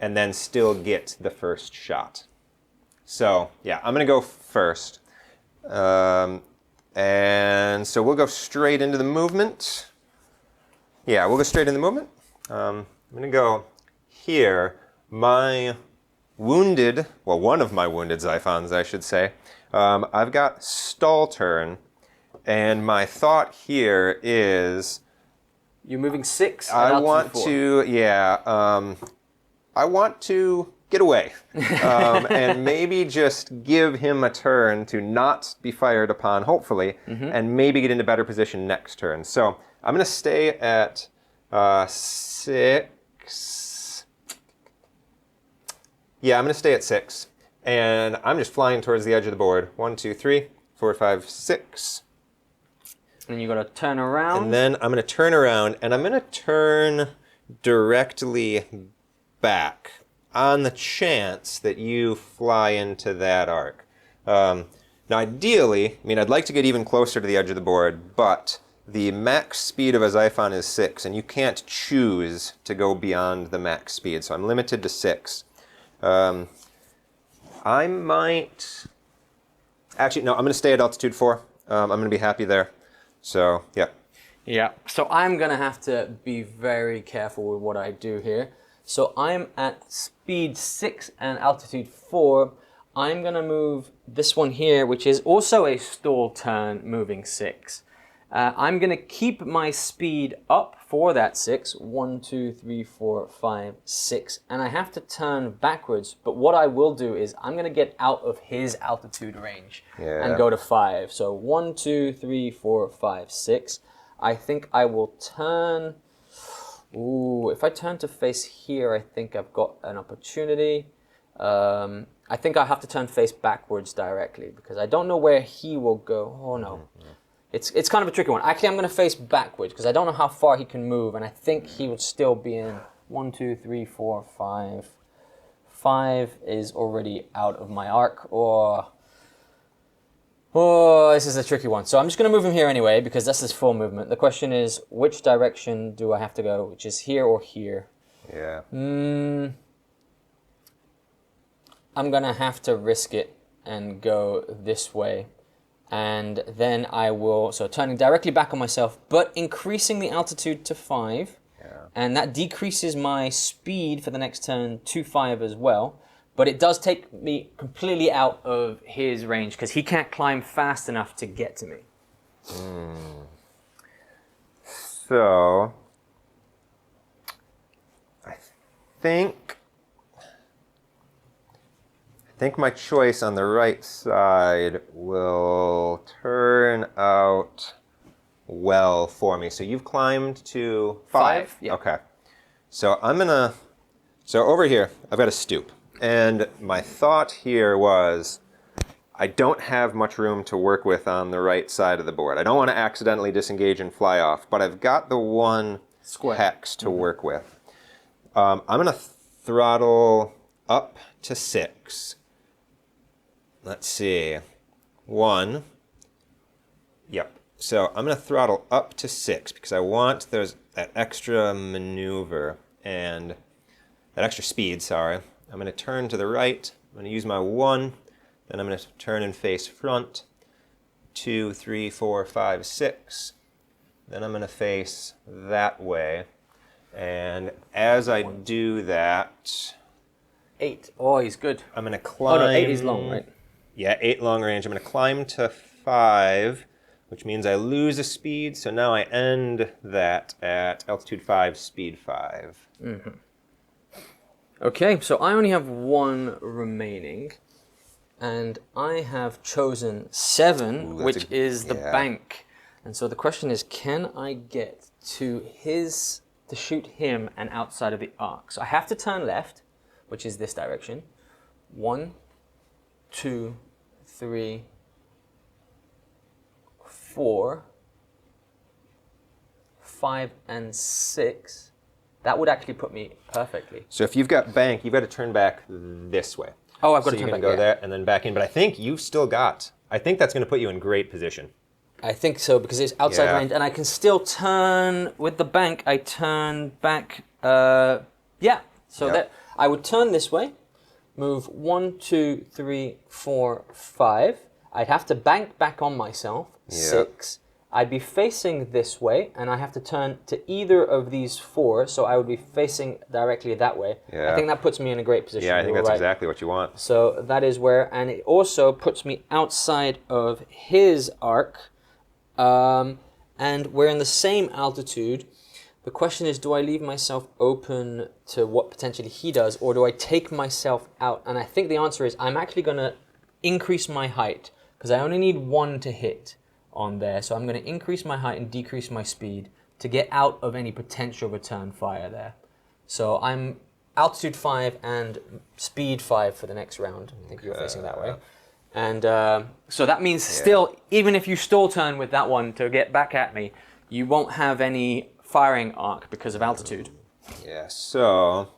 and then still get the first shot. So, yeah, I'm going to go first. And so we'll go straight into the movement. Yeah, we'll go straight into the movement. I'm going to go here. My wounded, well, one of my wounded Xiphons, I should say. I've got stall turn, and my thought here is... You're moving 6? I want to get away and maybe just give him a turn to not be fired upon, hopefully, and maybe get into better position next turn. So I'm going to stay at 6. Yeah, I'm going to stay at 6. And I'm just flying towards the edge of the board. 1, 2, 3, 4, 5, 6. And you got to turn around. And then I'm going to turn around, and I'm going to turn directly back on the chance that you fly into that arc. Now, ideally, I'd like to get even closer to the edge of the board, but the max speed of a Xiphon is 6, and you can't choose to go beyond the max speed, so I'm limited to 6. I might... Actually, no, I'm going to stay at altitude 4. I'm going to be happy there. So, yeah. Yeah, so I'm going to have to be very careful with what I do here. So I'm at speed 6 and altitude 4. I'm going to move this one here, which is also a stall turn moving 6. I'm going to keep my speed up for that 6. 1, 2, 3, 4, 5, 6. And I have to turn backwards. But what I will do is I'm going to get out of his altitude range and go to 5. So 1, 2, 3, 4, 5, 6. I think I will turn... Ooh, if I turn to face here, I think I've got an opportunity. I think I have to turn face backwards directly because I don't know where he will go. Oh, no. It's kind of a tricky one. Actually, I'm going to face backwards because I don't know how far he can move, and I think he would still be in 1, 2, 3, 4, 5. 5 is already out of my arc. Oh, this is a tricky one. So I'm just going to move him here anyway because that's his full movement. The question is, which direction do I have to go? Which is here or here? Yeah. I'm going to have to risk it and go this way. And then I will, so turning directly back on myself, but increasing the altitude to 5. Yeah. And that decreases my speed for the next turn to 5 as well. But it does take me completely out of his range because he can't climb fast enough to get to me. So, I think my choice on the right side will turn out well for me. So you've climbed to 5? Yeah. Okay. So so over here, I've got a stoop. And my thought here was, I don't have much room to work with on the right side of the board. I don't want to accidentally disengage and fly off, but I've got the one hex to work with. I'm going to throttle up to 6. Let's see. 1. Yep. So I'm going to throttle up to 6 because I want that extra maneuver and that extra speed, sorry. I'm going to turn to the right. I'm going to use my 1. Then I'm going to turn and face front. 2, 3, 4, 5, 6. Then I'm going to face that way. And as I do that... 8. Oh, he's good. I'm going to climb... Oh, no, 8 is long, right? Yeah, 8 long range. I'm going to climb to 5, which means I lose a speed. So now I end that at altitude 5, speed 5. Mm-hmm. Okay, so I only have 1 remaining. And I have chosen 7, which is the bank. And so the question is, can I get to shoot him and outside of the arc? So I have to turn left, which is this direction. 1, 2, 3, 4, 5, and 6. That would actually put me perfectly. So if you've got bank, you've got to turn back this way. Oh, I've got to turn turn back. So back, you can go there and then back in. But I think you've still got... I think that's going to put you in great position. I think so, because it's outside range, and I can still turn with the bank. I turn back. So that I would turn this way, move 1, 2, 3, 4, 5. I'd have to bank back on myself. 6. I'd be facing this way, and I have to turn to either of these 4, so I would be facing directly that way. Yeah. I think that puts me in a great position. Yeah, I think that's exactly what you want. So that is where, and it also puts me outside of his arc, and we're in the same altitude. The question is, do I leave myself open to what potentially he does, or do I take myself out? And I think the answer is I'm actually going to increase my height, because I only need 1 to hit on there. So I'm going to increase my height and decrease my speed to get out of any potential return fire there. So I'm altitude 5 and speed 5 for the next round. I think you're facing that way. And so that means still, even if you stall turn with that one to get back at me, you won't have any firing arc because of altitude. Yeah, so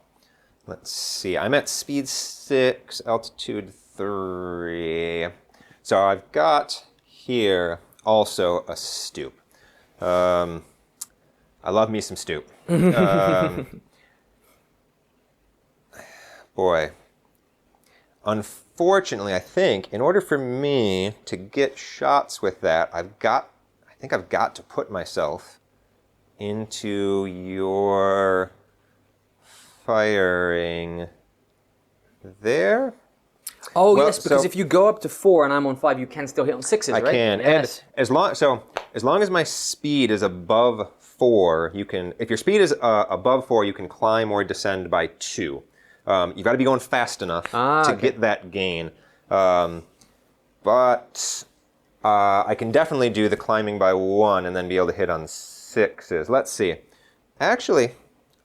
let's see. I'm at speed 6, altitude 3. So I've got here also a stoop. I love me some stoop. Boy. Unfortunately, I think in order for me to get shots with that, I think I've got to put myself into your firing there. Oh, Well, yes, because so if you go up to 4 and I'm on 5, you can still hit on 6s, right? I can. Yes. And as long as my speed is above 4, you can. If your speed is above 4, you can climb or descend by 2. You've got to be going fast enough to get that gain. But I can definitely do the climbing by 1 and then be able to hit on 6s. Let's see. Actually,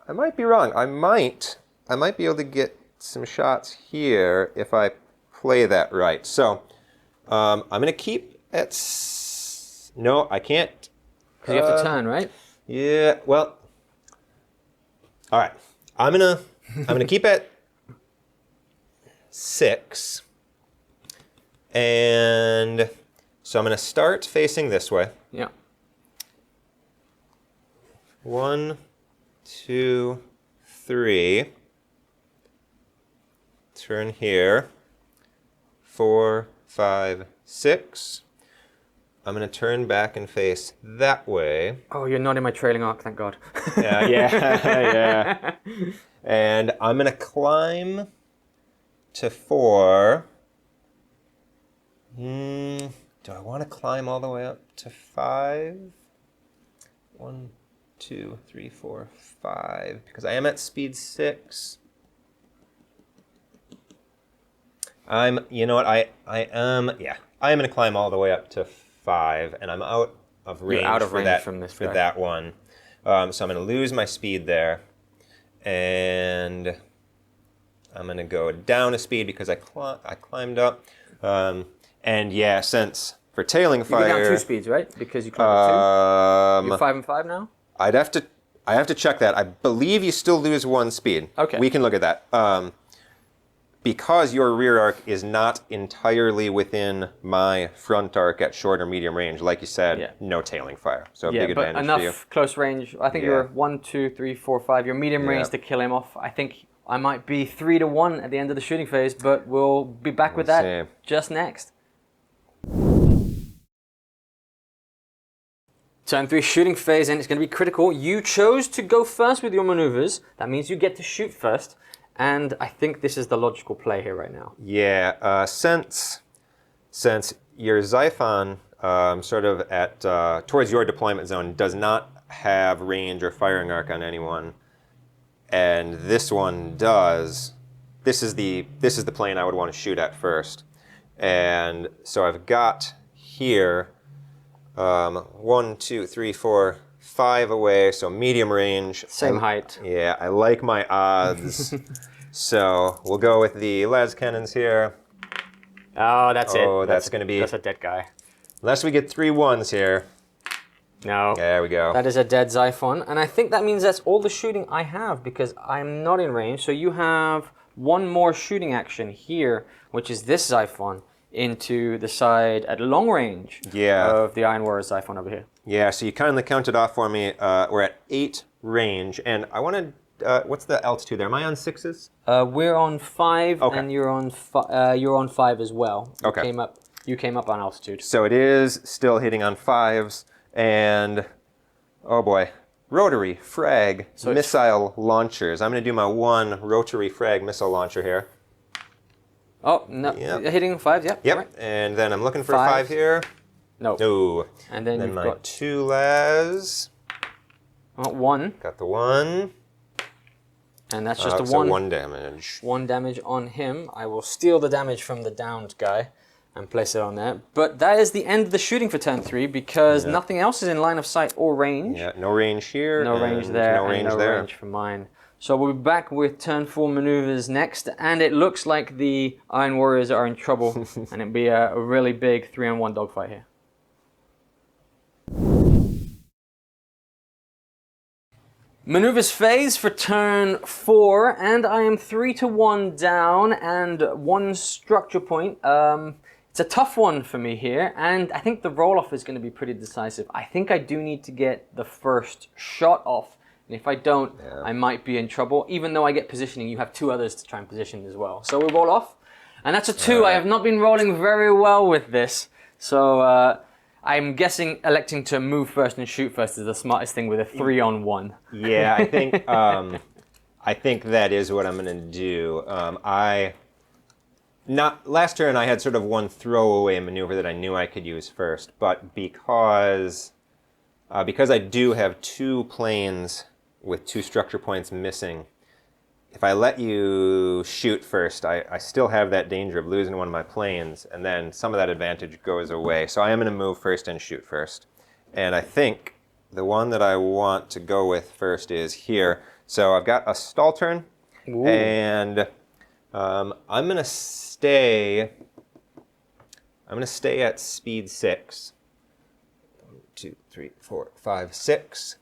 I might be wrong. I might be able to get some shots here if I play that right. So I'm going to keep at... No, I can't. Because you have to turn, right? Yeah, well... All right. I'm gonna keep at 6. And so I'm going to start facing this way. Yeah. 1, 2, 3. Turn here. 4, 5, 6. I'm going to turn back and face that way. Oh, you're not in my trailing arc, thank God. Yeah. And I'm going to climb to 4. Do I want to climb all the way up to 5? 1, 2, 3, 4, 5. Because I am at speed 6. You know what? I am going to climb all the way up to 5, and I'm out of range, for that one. So I'm going to lose my speed there, and I'm going to go down a speed because I climbed up. And yeah, since for tailing fire, you go down 2 speeds, right? Because you climbed up 2. You're 5 and 5 now. I have to check that. I believe you still lose 1 speed. Okay, we can look at that. Because your rear arc is not entirely within my front arc at short or medium range, like you said, no tailing fire. So a big advantage enough for you. Close range. I think you're 1, 2, 3, 4, 5. You're medium range to kill him off. I think I might be 3 to 1 at the end of the shooting phase, but we'll be back with that just next. Turn 3 shooting phase, and it's going to be critical. You chose to go first with your maneuvers. That means you get to shoot first. And I think this is the logical play here right now. Yeah, since your Xiphon sort of at towards your deployment zone does not have range or firing arc on anyone, and this one does, this is the plane I would want to shoot at first. And so I've got here 1, 2, 3, 4, 5 away, so medium range. Same height. Yeah, I like my odds. So we'll go with the las cannons here. Oh, that's it. Oh, that's going to be... That's a dead guy. Unless we get 3 1s here. No. There we go. That is a dead Xiphon. And I think that means that's all the shooting I have because I'm not in range. So you have one more shooting action here, which is this Xiphon, into the side at long range of the Iron Warrior Xiphon over here. Yeah, so you kindly counted off for me. We're at 8 range. And I want to... what's the altitude there? Am I on 6s? We're on 5, and you're on 5 as well. You came up on altitude. So it is still hitting on 5s, and oh boy, rotary frag missile launchers. I'm going to do my 1 rotary frag missile launcher here. Oh no, hitting 5, Yep, right. And then I'm looking for a 5 here. No. And then you've my got 2 las. 1. Got the 1. And that's just a 1. So 1 damage. 1 damage on him. I will steal the damage from the downed guy and place it on there. But that is the end of the shooting for turn 3 because nothing else is in line of sight or range. Yeah, no range here. No range there. No range there. Range for mine. So we'll be back with turn 4 maneuvers next. And it looks like the Iron Warriors are in trouble. And it'll be a really big 3-on-1 dogfight here. Maneuvers phase for turn 4, and I am 3 to 1 down and 1 structure point. It's a tough one for me here, and I think the roll-off is going to be pretty decisive. I think I do need to get the first shot off, and if I don't, I might be in trouble. Even though I get positioning, you have 2 others to try and position as well. So we roll off, and that's a 2. I have not been rolling very well with this, so I'm guessing electing to move first and shoot first is the smartest thing with a 3-on-1. Yeah, I think that is what I'm going to do. last turn I had sort of one throwaway maneuver that I knew I could use first, but because I do have 2 planes with 2 structure points missing, if I let you shoot first, I still have that danger of losing one of my planes, and then some of that advantage goes away. So I am going to move first and shoot first. And I think the one that I want to go with first is here. So I've got a stall turn, Ooh. and I'm going to stay at speed 6. 1, 2, 3, 4, 5, 6.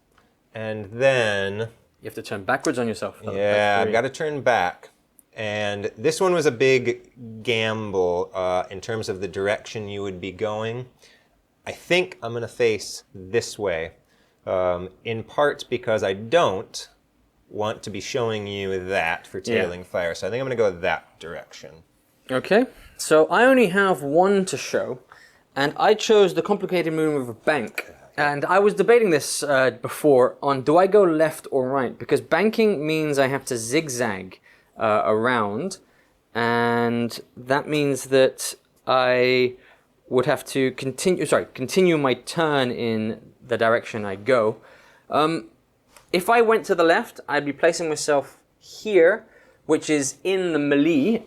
And then You have to turn backwards on yourself. yeah, I've got to turn back. And this one was a big gamble in terms of the direction you would be going. I think I'm going to face this way, in part because I don't want to be showing you that for tailing fire. So I think I'm going to go that direction. Okay, so I only have 1 to show, and I chose the complicated move of bank. And I was debating this before on do I go left or right, because banking means I have to zigzag around, and that means that I would have to continue my turn in the direction I go. If I went to the left, I'd be placing myself here, which is in the melee,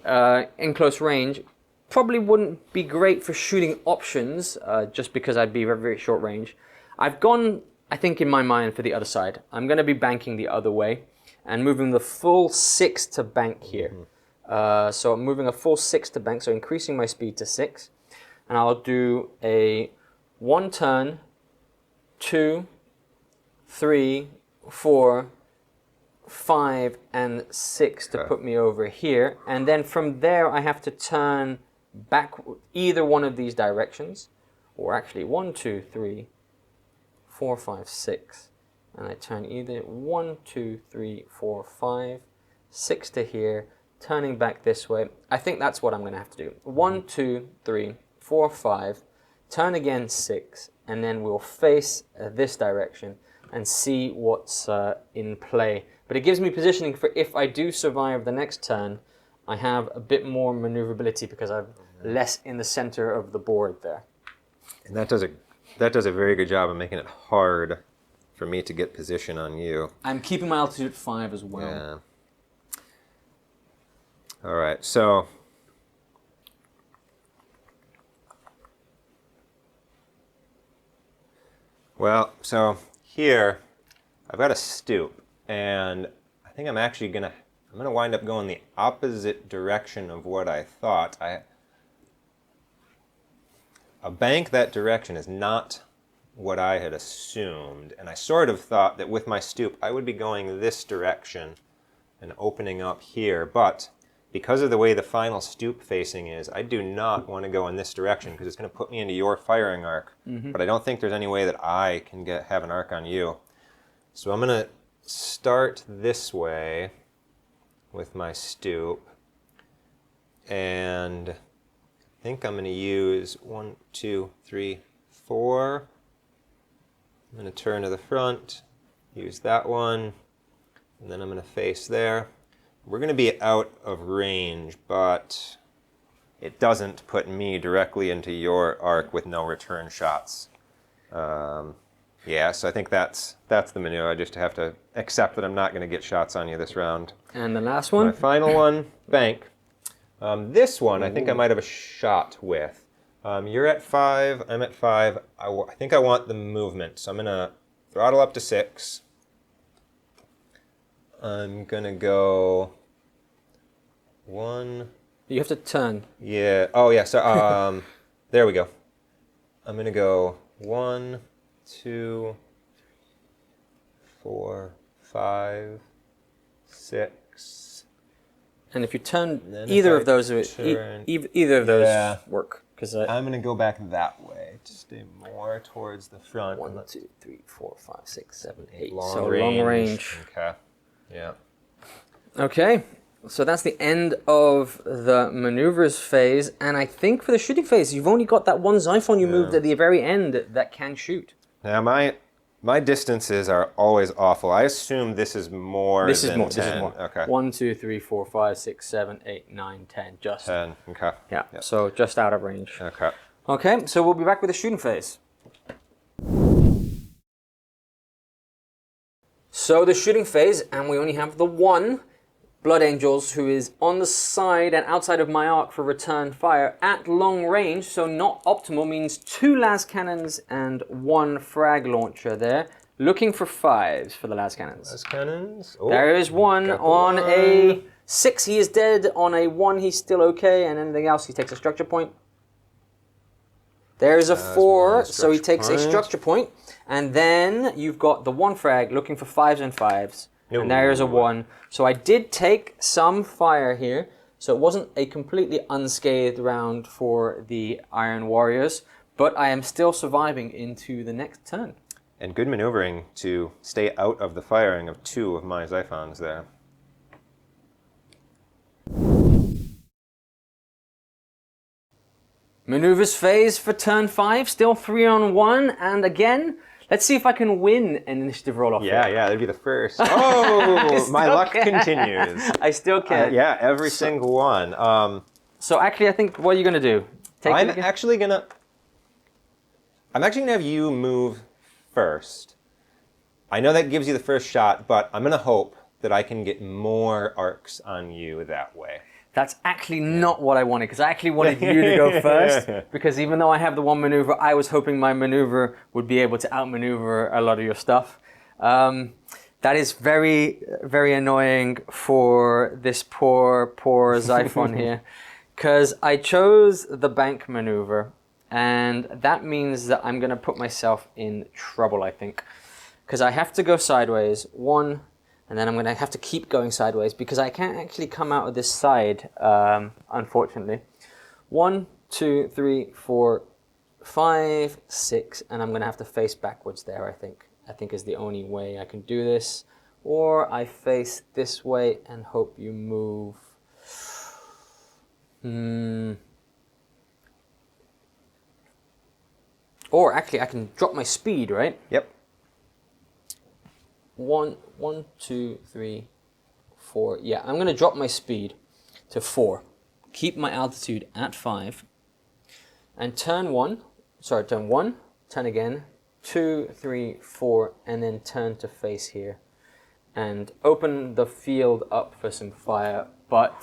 in close range. Probably wouldn't be great for shooting options, just because I'd be very, very short range. I've gone, I think, in my mind for the other side. I'm going to be banking the other way and moving the full 6 to bank here. So I'm moving a full 6 to bank, so increasing my speed to 6. And I'll do a 1 turn, 2, 3, 4, 5, and 6 to put me over here. And then from there, I have to turn back either one of these directions, or actually 1, 2, 3, 4, 5, 6. And I turn either 1, 2, 3, 4, 5, 6 to here, turning back this way. I think that's what I'm going to have to do. 1, 2, 3, 4, 5, turn again 6, and then we'll face this direction and see what's in play. But it gives me positioning for if I do survive the next turn, I have a bit more maneuverability because I'm less in the center of the board there. And that does a very good job of making it hard for me to get position on you. I'm keeping my altitude at 5 as well. Yeah. All right, so here I've got a stoop, and I think I'm actually gonna wind up going the opposite direction of what I thought. A bank that direction is not what I had assumed, and I sort of thought that with my stoop I would be going this direction and opening up here, but because of the way the final stoop facing is, I do not want to go in this direction because it's going to put me into your firing arc. But I don't think there's any way that I can have an arc on you. So I'm going to start this way with my stoop, and I think I'm going to use 1, 2, 3, 4. I'm going to turn to the front, use that one, and then I'm going to face there. We're going to be out of range, but it doesn't put me directly into your arc with no return shots. Yeah, so I think that's the maneuver. I just have to accept that I'm not going to get shots on you this round. And the last one? My final one, bank. This one I think I might have a shot with. You're at 5, I'm at 5. I think I want the movement, so I'm going to throttle up to 6. I'm going to go 1. You have to turn. Yeah. Oh, yeah. So, there we go. I'm going to go 1, 2, 4, 5, 6. And if you turn either of those, either of those work. I'm going to go back that way to stay more towards the front. 1, 2, 3, 4, 5, 6, 7, 8. Long range. Okay. Yeah. Okay. So that's the end of the maneuvers phase, and I think for the shooting phase, you've only got that one Xiphon you moved at the very end that can shoot. Now, My distances are always awful. I assume this is more This is than more. 10. This is more. Okay. 1, 2, 3, 4, 5, 6, 7, 8, 9, 10. Just. 10. Okay. Yeah. Yep. So just out of range. Okay. Okay. So we'll be back with the shooting phase. So the shooting phase, and we only have the one Blood Angels who is on the side and outside of my arc for return fire at long range. So not optimal means 2 las cannons and 1 frag launcher there. Looking for 5s for the las cannons. Las cannons. Oh, there is one got the on one. a 6. He is dead. On a 1, he's still okay. And anything else, he takes a structure point. There's a 4, so he takes a structure point. And then you've got the 1 frag looking for 5s and 5s. No. And there's a 1. So I did take some fire here. So it wasn't a completely unscathed round for the Iron Warriors. But I am still surviving into the next turn. And good maneuvering to stay out of the firing of 2 of my Xiphons there. Maneuvers phase for turn 5. Still 3 on 1. And again, let's see if I can win an initiative roll-off. Yeah, that'd be the first. Oh, my luck can. continues. I still can. Yeah, every single one. So actually, I think, what are you going to do? I'm actually gonna have you move first. I know that gives you the first shot, but I'm gonna hope that I can get more arcs on you that way. That's actually not what I wanted, because I actually wanted you to go first, because even though I have the 1 maneuver, I was hoping my maneuver would be able to outmaneuver a lot of your stuff. That is very, very annoying for this poor Xiphon here, because I chose the bank maneuver, and that means that I'm going to put myself in trouble, I think, because I have to go sideways, 1, and then I'm going to have to keep going sideways because I can't actually come out of this side, unfortunately. 1, 2, 3, 4, 5, 6, and I'm going to have to face backwards there, I think. I think is the only way I can do this. Or I face this way and hope you move. Or actually, I can drop my speed, right? Yep. 1, 2, 3, 4. Yeah, I'm going to drop my speed to 4. Keep my altitude at 5. And turn 1, turn again, 2, 3, 4, and then turn to face here. And open the field up for some fire, but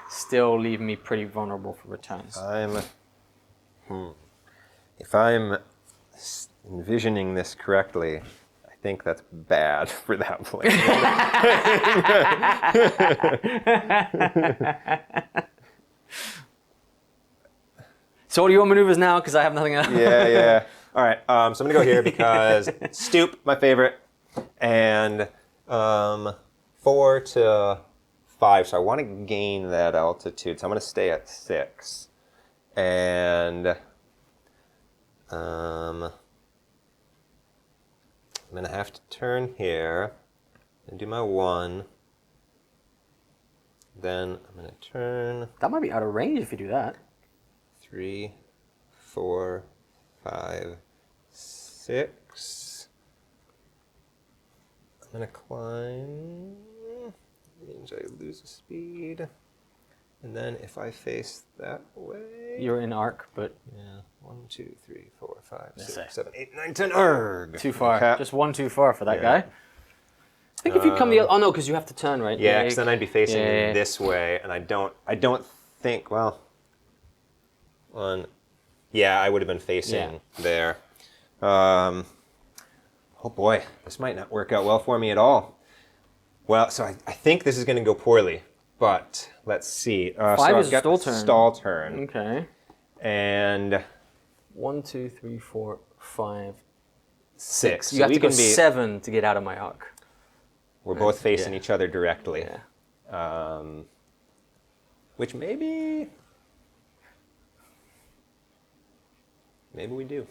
still leave me pretty vulnerable for returns. If I'm envisioning this correctly, I think that's bad for that plane. So what are your maneuvers now? Because I have nothing else. Yeah. All right, so I'm going to go here because stoop, my favorite, and 4 to 5. So I want to gain that altitude. So I'm going to stay at 6. And I'm going to have to turn here and do my 1. Then I'm going to turn. That might be out of range if you do that. 3, 4, 5, 6. I'm going to climb. Means I lose speed. And then if I face that way. You're in arc, but. Yeah. 1, 2, 3, 4, 5, Let's 6, say. 7, 8, 9, 10. Arg! Too far. Okay. Just 1 too far for that Yeah. guy. I think if you come the other. Oh no, because you have to turn, right? Yeah, because then I'd be facing Yeah. this way, and I don't think. Well, yeah, I would have been facing there. Oh boy, this might not work out well for me at all. Well, so I think this is going to go poorly, but let's see. 5 so is I've got stall the turn. Stall turn. Okay. And 1, 2, 3, 4, 5, 6. You So have we to go can be. 7 to get out of my arc. We're both facing each other directly. Yeah. Which maybe we do.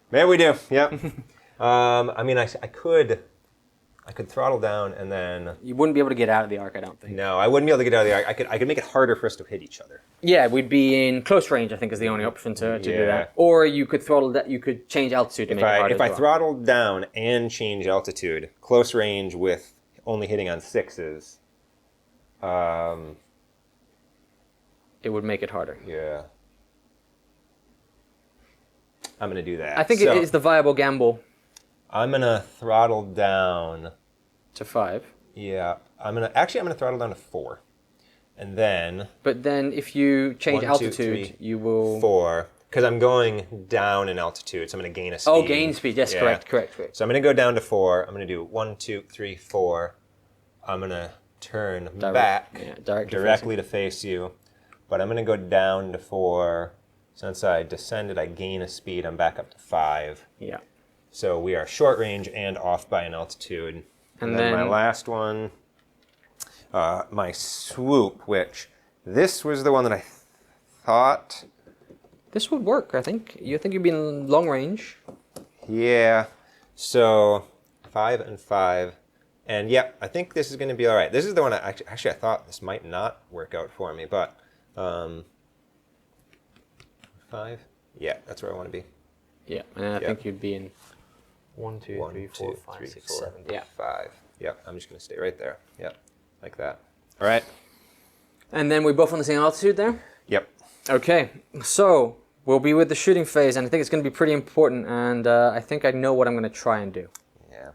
Maybe we do. Yep. I mean, I could I could throttle down and then... You wouldn't be able to get out of the arc, I don't think. No, I wouldn't be able to get out of the arc. I could make it harder for us to hit each other. Yeah, we'd be in close range, I think, is the only option to do Yeah. that. Or you could throttle that. You could change altitude to make it harder. If I throttled down and change altitude, close range with only hitting on 6s, it would make it harder. yeah. I'm going to do that. I think it is the viable gamble. I'm going to throttle down to 5. Yeah. I'm going to throttle down to 4. And then... But then if you change 1, 2, altitude, 3, you will... 4. Because I'm going down in altitude, so I'm going to gain a speed. Oh, gain speed. Yes, yeah. correct. So I'm going to go down to 4. I'm going to do 1, 2, 3, 4. I'm going to turn back directly to face you. But I'm going to go down to 4. Since I descended, I gain a speed. I'm back up to 5. Yeah. So we are short range and off by an altitude. And then my last one, my swoop, which this was the one that I thought... This would work, I think. You think you'd be in long range? Yeah. So 5 and 5. And yeah, I think this is going to be all right. This is the one actually I thought this might not work out for me, but 5. Yeah, that's where I want to be. Yeah, and I think you'd be in 1, 2, 3, 4, 5, 6, 7. Yeah, 5. Yeah, I'm just going to stay right there. Yeah, like that. All right. And then we're both on the same altitude there? Yep. Okay, so we'll be with the shooting phase, and I think it's going to be pretty important, and I think I know what I'm going to try and do. Yeah.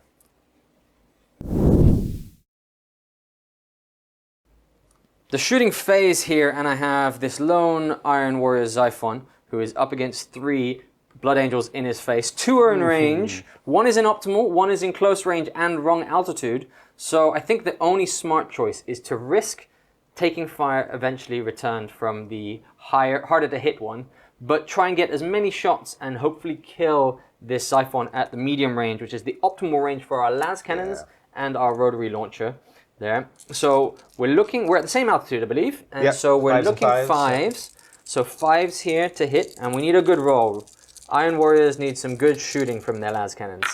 The shooting phase here, and I have this lone Iron Warrior Xiphon, who is up against 3 Blood Angels in his face. 2 are in range, 1 is in optimal, 1 is in close range and wrong altitude. So I think the only smart choice is to risk taking fire eventually returned from the harder to hit one, but try and get as many shots and hopefully kill this Xiphon at the medium range, which is the optimal range for our las cannons and our rotary launcher there. So we're at the same altitude, I believe, and so we're looking 5s. So 5s here to hit, and we need a good roll. Iron Warriors need some good shooting from their las cannons.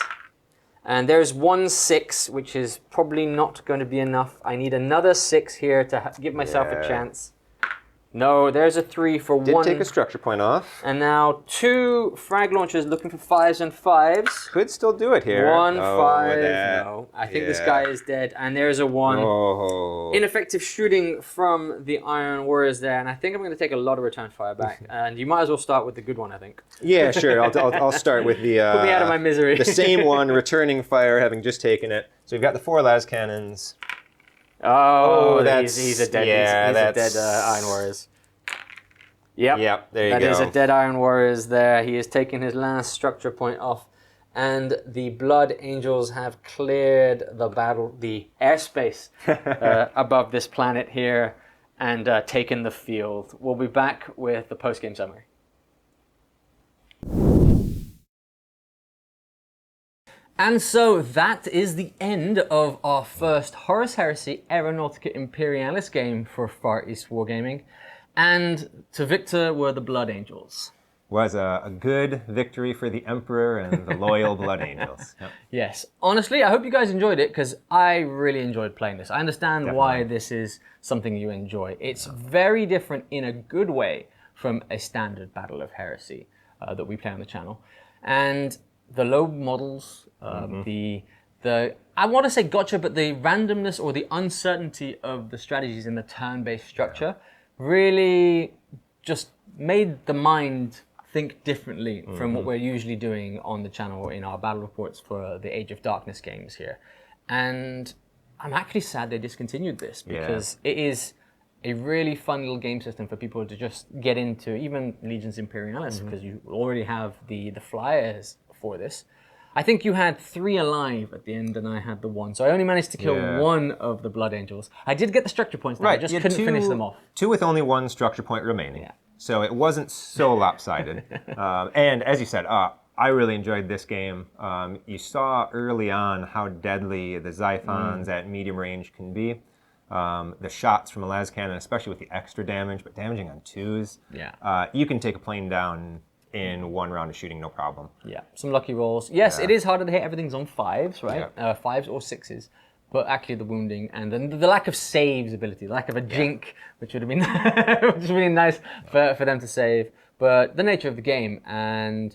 And there's 1 6, which is probably not going to be enough. I need another 6 here to give myself a chance. No, there's a 3 for 1. Did take a structure point off. And now 2 frag launchers looking for 5s and 5s. Could still do it here. 1 5. No, I think this guy is dead. And there's a 1. Oh. Ineffective shooting from the Iron Warriors there. And I think I'm going to take a lot of return fire back. And you might as well start with the good one, I think. Yeah, sure. I'll start with the... Put me out of my misery. The same one, returning fire, having just taken it. So we've got the 4 las cannons. Oh, he's a dead. He's a dead Iron Warriors. Yep, there you go. That is a dead Iron Warriors there. He has taken his last structure point off, and the Blood Angels have cleared the airspace above this planet here, and taken the field. We'll be back with the post-game summary. And so that is the end of our first Horus Heresy Aeronautica Imperialis game for Far East Wargaming. And to Victor were the Blood Angels. Was a good victory for the Emperor and the loyal Blood Angels. Yep. Yes. Honestly, I hope you guys enjoyed it, because I really enjoyed playing this. I understand why this is something you enjoy. It's very different in a good way from a standard Battle of Heresy that we play on the channel. And the low models, the I want to say gotcha, but the randomness or the uncertainty of the strategies in the turn-based structure really just made the mind think differently from what we're usually doing on the channel in our battle reports for the Age of Darkness games here. And I'm actually sad they discontinued this, because it is a really fun little game system for people to just get into, even Legions Imperialis, because you already have the flyers for this. I think you had 3 alive at the end, and I had the 1. So I only managed to kill 1 of the Blood Angels. I did get the structure points, I just couldn't finish them off. 2 with only 1 structure point remaining. Yeah. So it wasn't so lopsided. And as you said, I really enjoyed this game. You saw early on how deadly the Xiphons at medium range can be. The shots from a las cannon, especially with the extra damage, but damaging on 2s. Yeah. You can take a plane down in one round of shooting, no problem. Yeah, some lucky rolls. Yes, it is harder to hit. Everything's on 5s, right? Yeah. 5s or 6s. But actually the wounding and then the lack of saves ability, the lack of a jink, which would have been which is really nice for them to save. But the nature of the game, and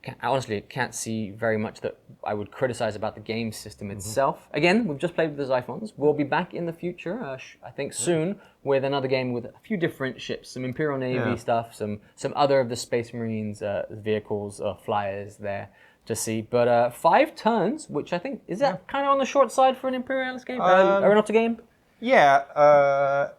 I honestly can't see very much that I would criticize about the game system itself. Again, we've just played with the Xiphons. We'll be back in the future, I think soon, with another game with a few different ships, some Imperial Navy stuff, some other of the Space Marines vehicles, flyers there to see. But 5 turns, which I think, is that kind of on the short side for an Imperialis game? Aeronautica game? Yeah,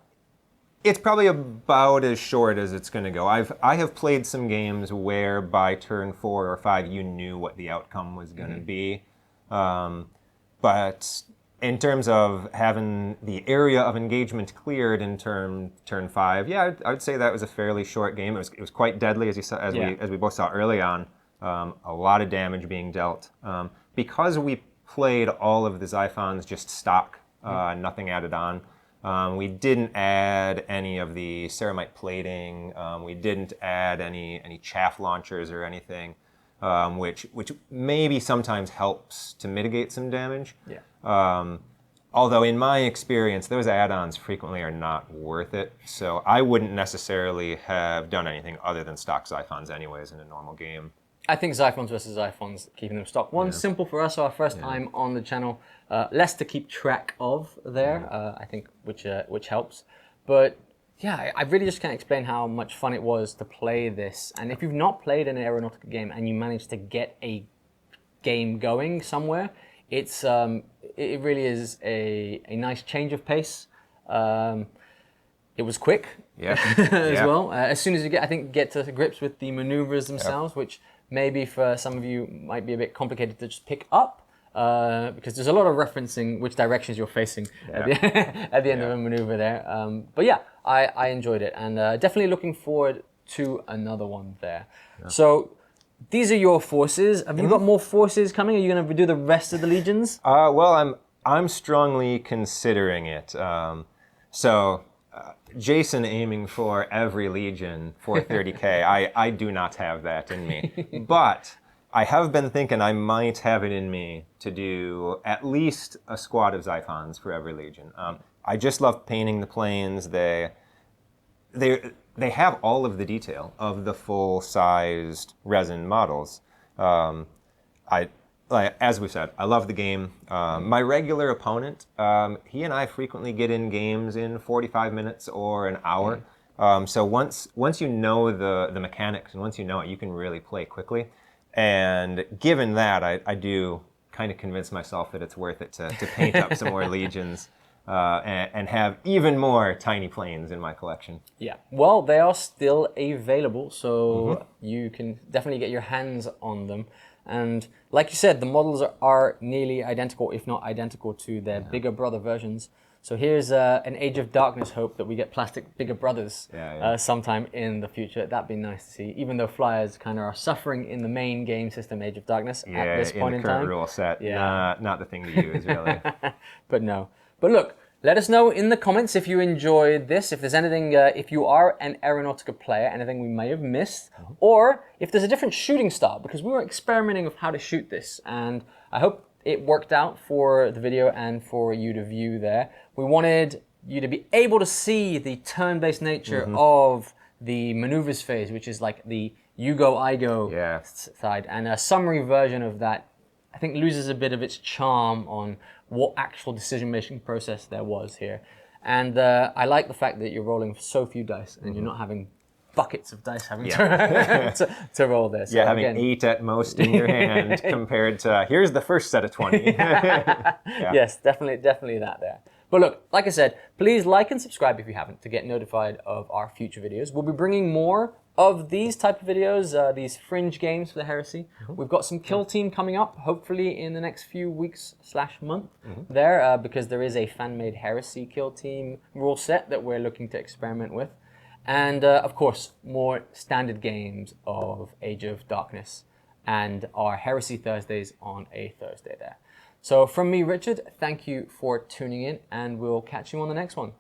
it's probably about as short as it's going to go. I have played some games where by turn 4 or 5 you knew what the outcome was going to be. But in terms of having the area of engagement cleared in turn 5, yeah, I would say that was a fairly short game. It was quite deadly, as you saw, as we both saw early on. A lot of damage being dealt. Because we played all of the Xiphons just stock, nothing added on. We didn't add any of the ceramite plating. We didn't add any chaff launchers or anything, which maybe sometimes helps to mitigate some damage. Yeah. Although in my experience, those add-ons frequently are not worth it. So I wouldn't necessarily have done anything other than stock Xiphons anyways in a normal game. I think Xiphons versus Xiphons, keeping them stock. One, simple for us, our first time on the channel. Less to keep track of there, I think, which helps. But yeah, I really just can't explain how much fun it was to play this. And if you've not played an Aeronautica game and you manage to get a game going somewhere, it really is a nice change of pace. It was quick as well. As soon as you get to grips with the maneuvers themselves, which maybe for some of you might be a bit complicated to just pick up, because there's a lot of referencing which directions you're facing at the end of a maneuver there. But yeah, I enjoyed it, and definitely looking forward to another one there. Yeah. So these are your forces. Have you got more forces coming? Are you going to do the rest of the legions? Well, I'm strongly considering it. Jason aiming for every legion for 30k, I do not have that in me. But I have been thinking I might have it in me to do at least a squad of Xiphons for every legion. I just love painting the planes. They have all of the detail of the full-sized resin models. As we've said, I love the game. My regular opponent, he and I frequently get in games in 45 minutes or an hour. So once you know the mechanics and once you know it, you can really play quickly. And given that, I do kind of convince myself that it's worth it to paint up some more legions and have even more tiny planes in my collection. Yeah, well, they are still available, so you can definitely get your hands on them. And like you said, the models are nearly identical, if not identical, to their bigger brother versions. So here's an Age of Darkness hope that we get plastic bigger brothers sometime in the future. That'd be nice to see, even though Flyers kind of are suffering in the main game system, Age of Darkness, at this point in time. In the current rule set, not the thing to use, really. But no. But look, let us know in the comments if you enjoyed this, if there's anything, if you are an Aeronautica player, anything we may have missed, or if there's a different shooting style, because we were experimenting with how to shoot this, and I hope it worked out for the video and for you to view there. We wanted you to be able to see the turn-based nature of the maneuvers phase, which is like the you go, I go side, and a summary version of that I think loses a bit of its charm on what actual decision-making process there was here. And I like the fact that you're rolling so few dice and you're not having buckets of dice having to roll this. So having 8 at most in your hand compared to, here's the first set of 20. Yes, definitely that there. But look, like I said, please like and subscribe if you haven't to get notified of our future videos. We'll be bringing more of these type of videos, these fringe games for the Heresy. We've got some Kill Team coming up, hopefully in the next few weeks/month there, because there is a fan-made Heresy Kill Team rule set that we're looking to experiment with. And of course, more standard games of Age of Darkness and our Heresy Thursdays on a Thursday there. So from me, Richard, thank you for tuning in, and we'll catch you on the next one.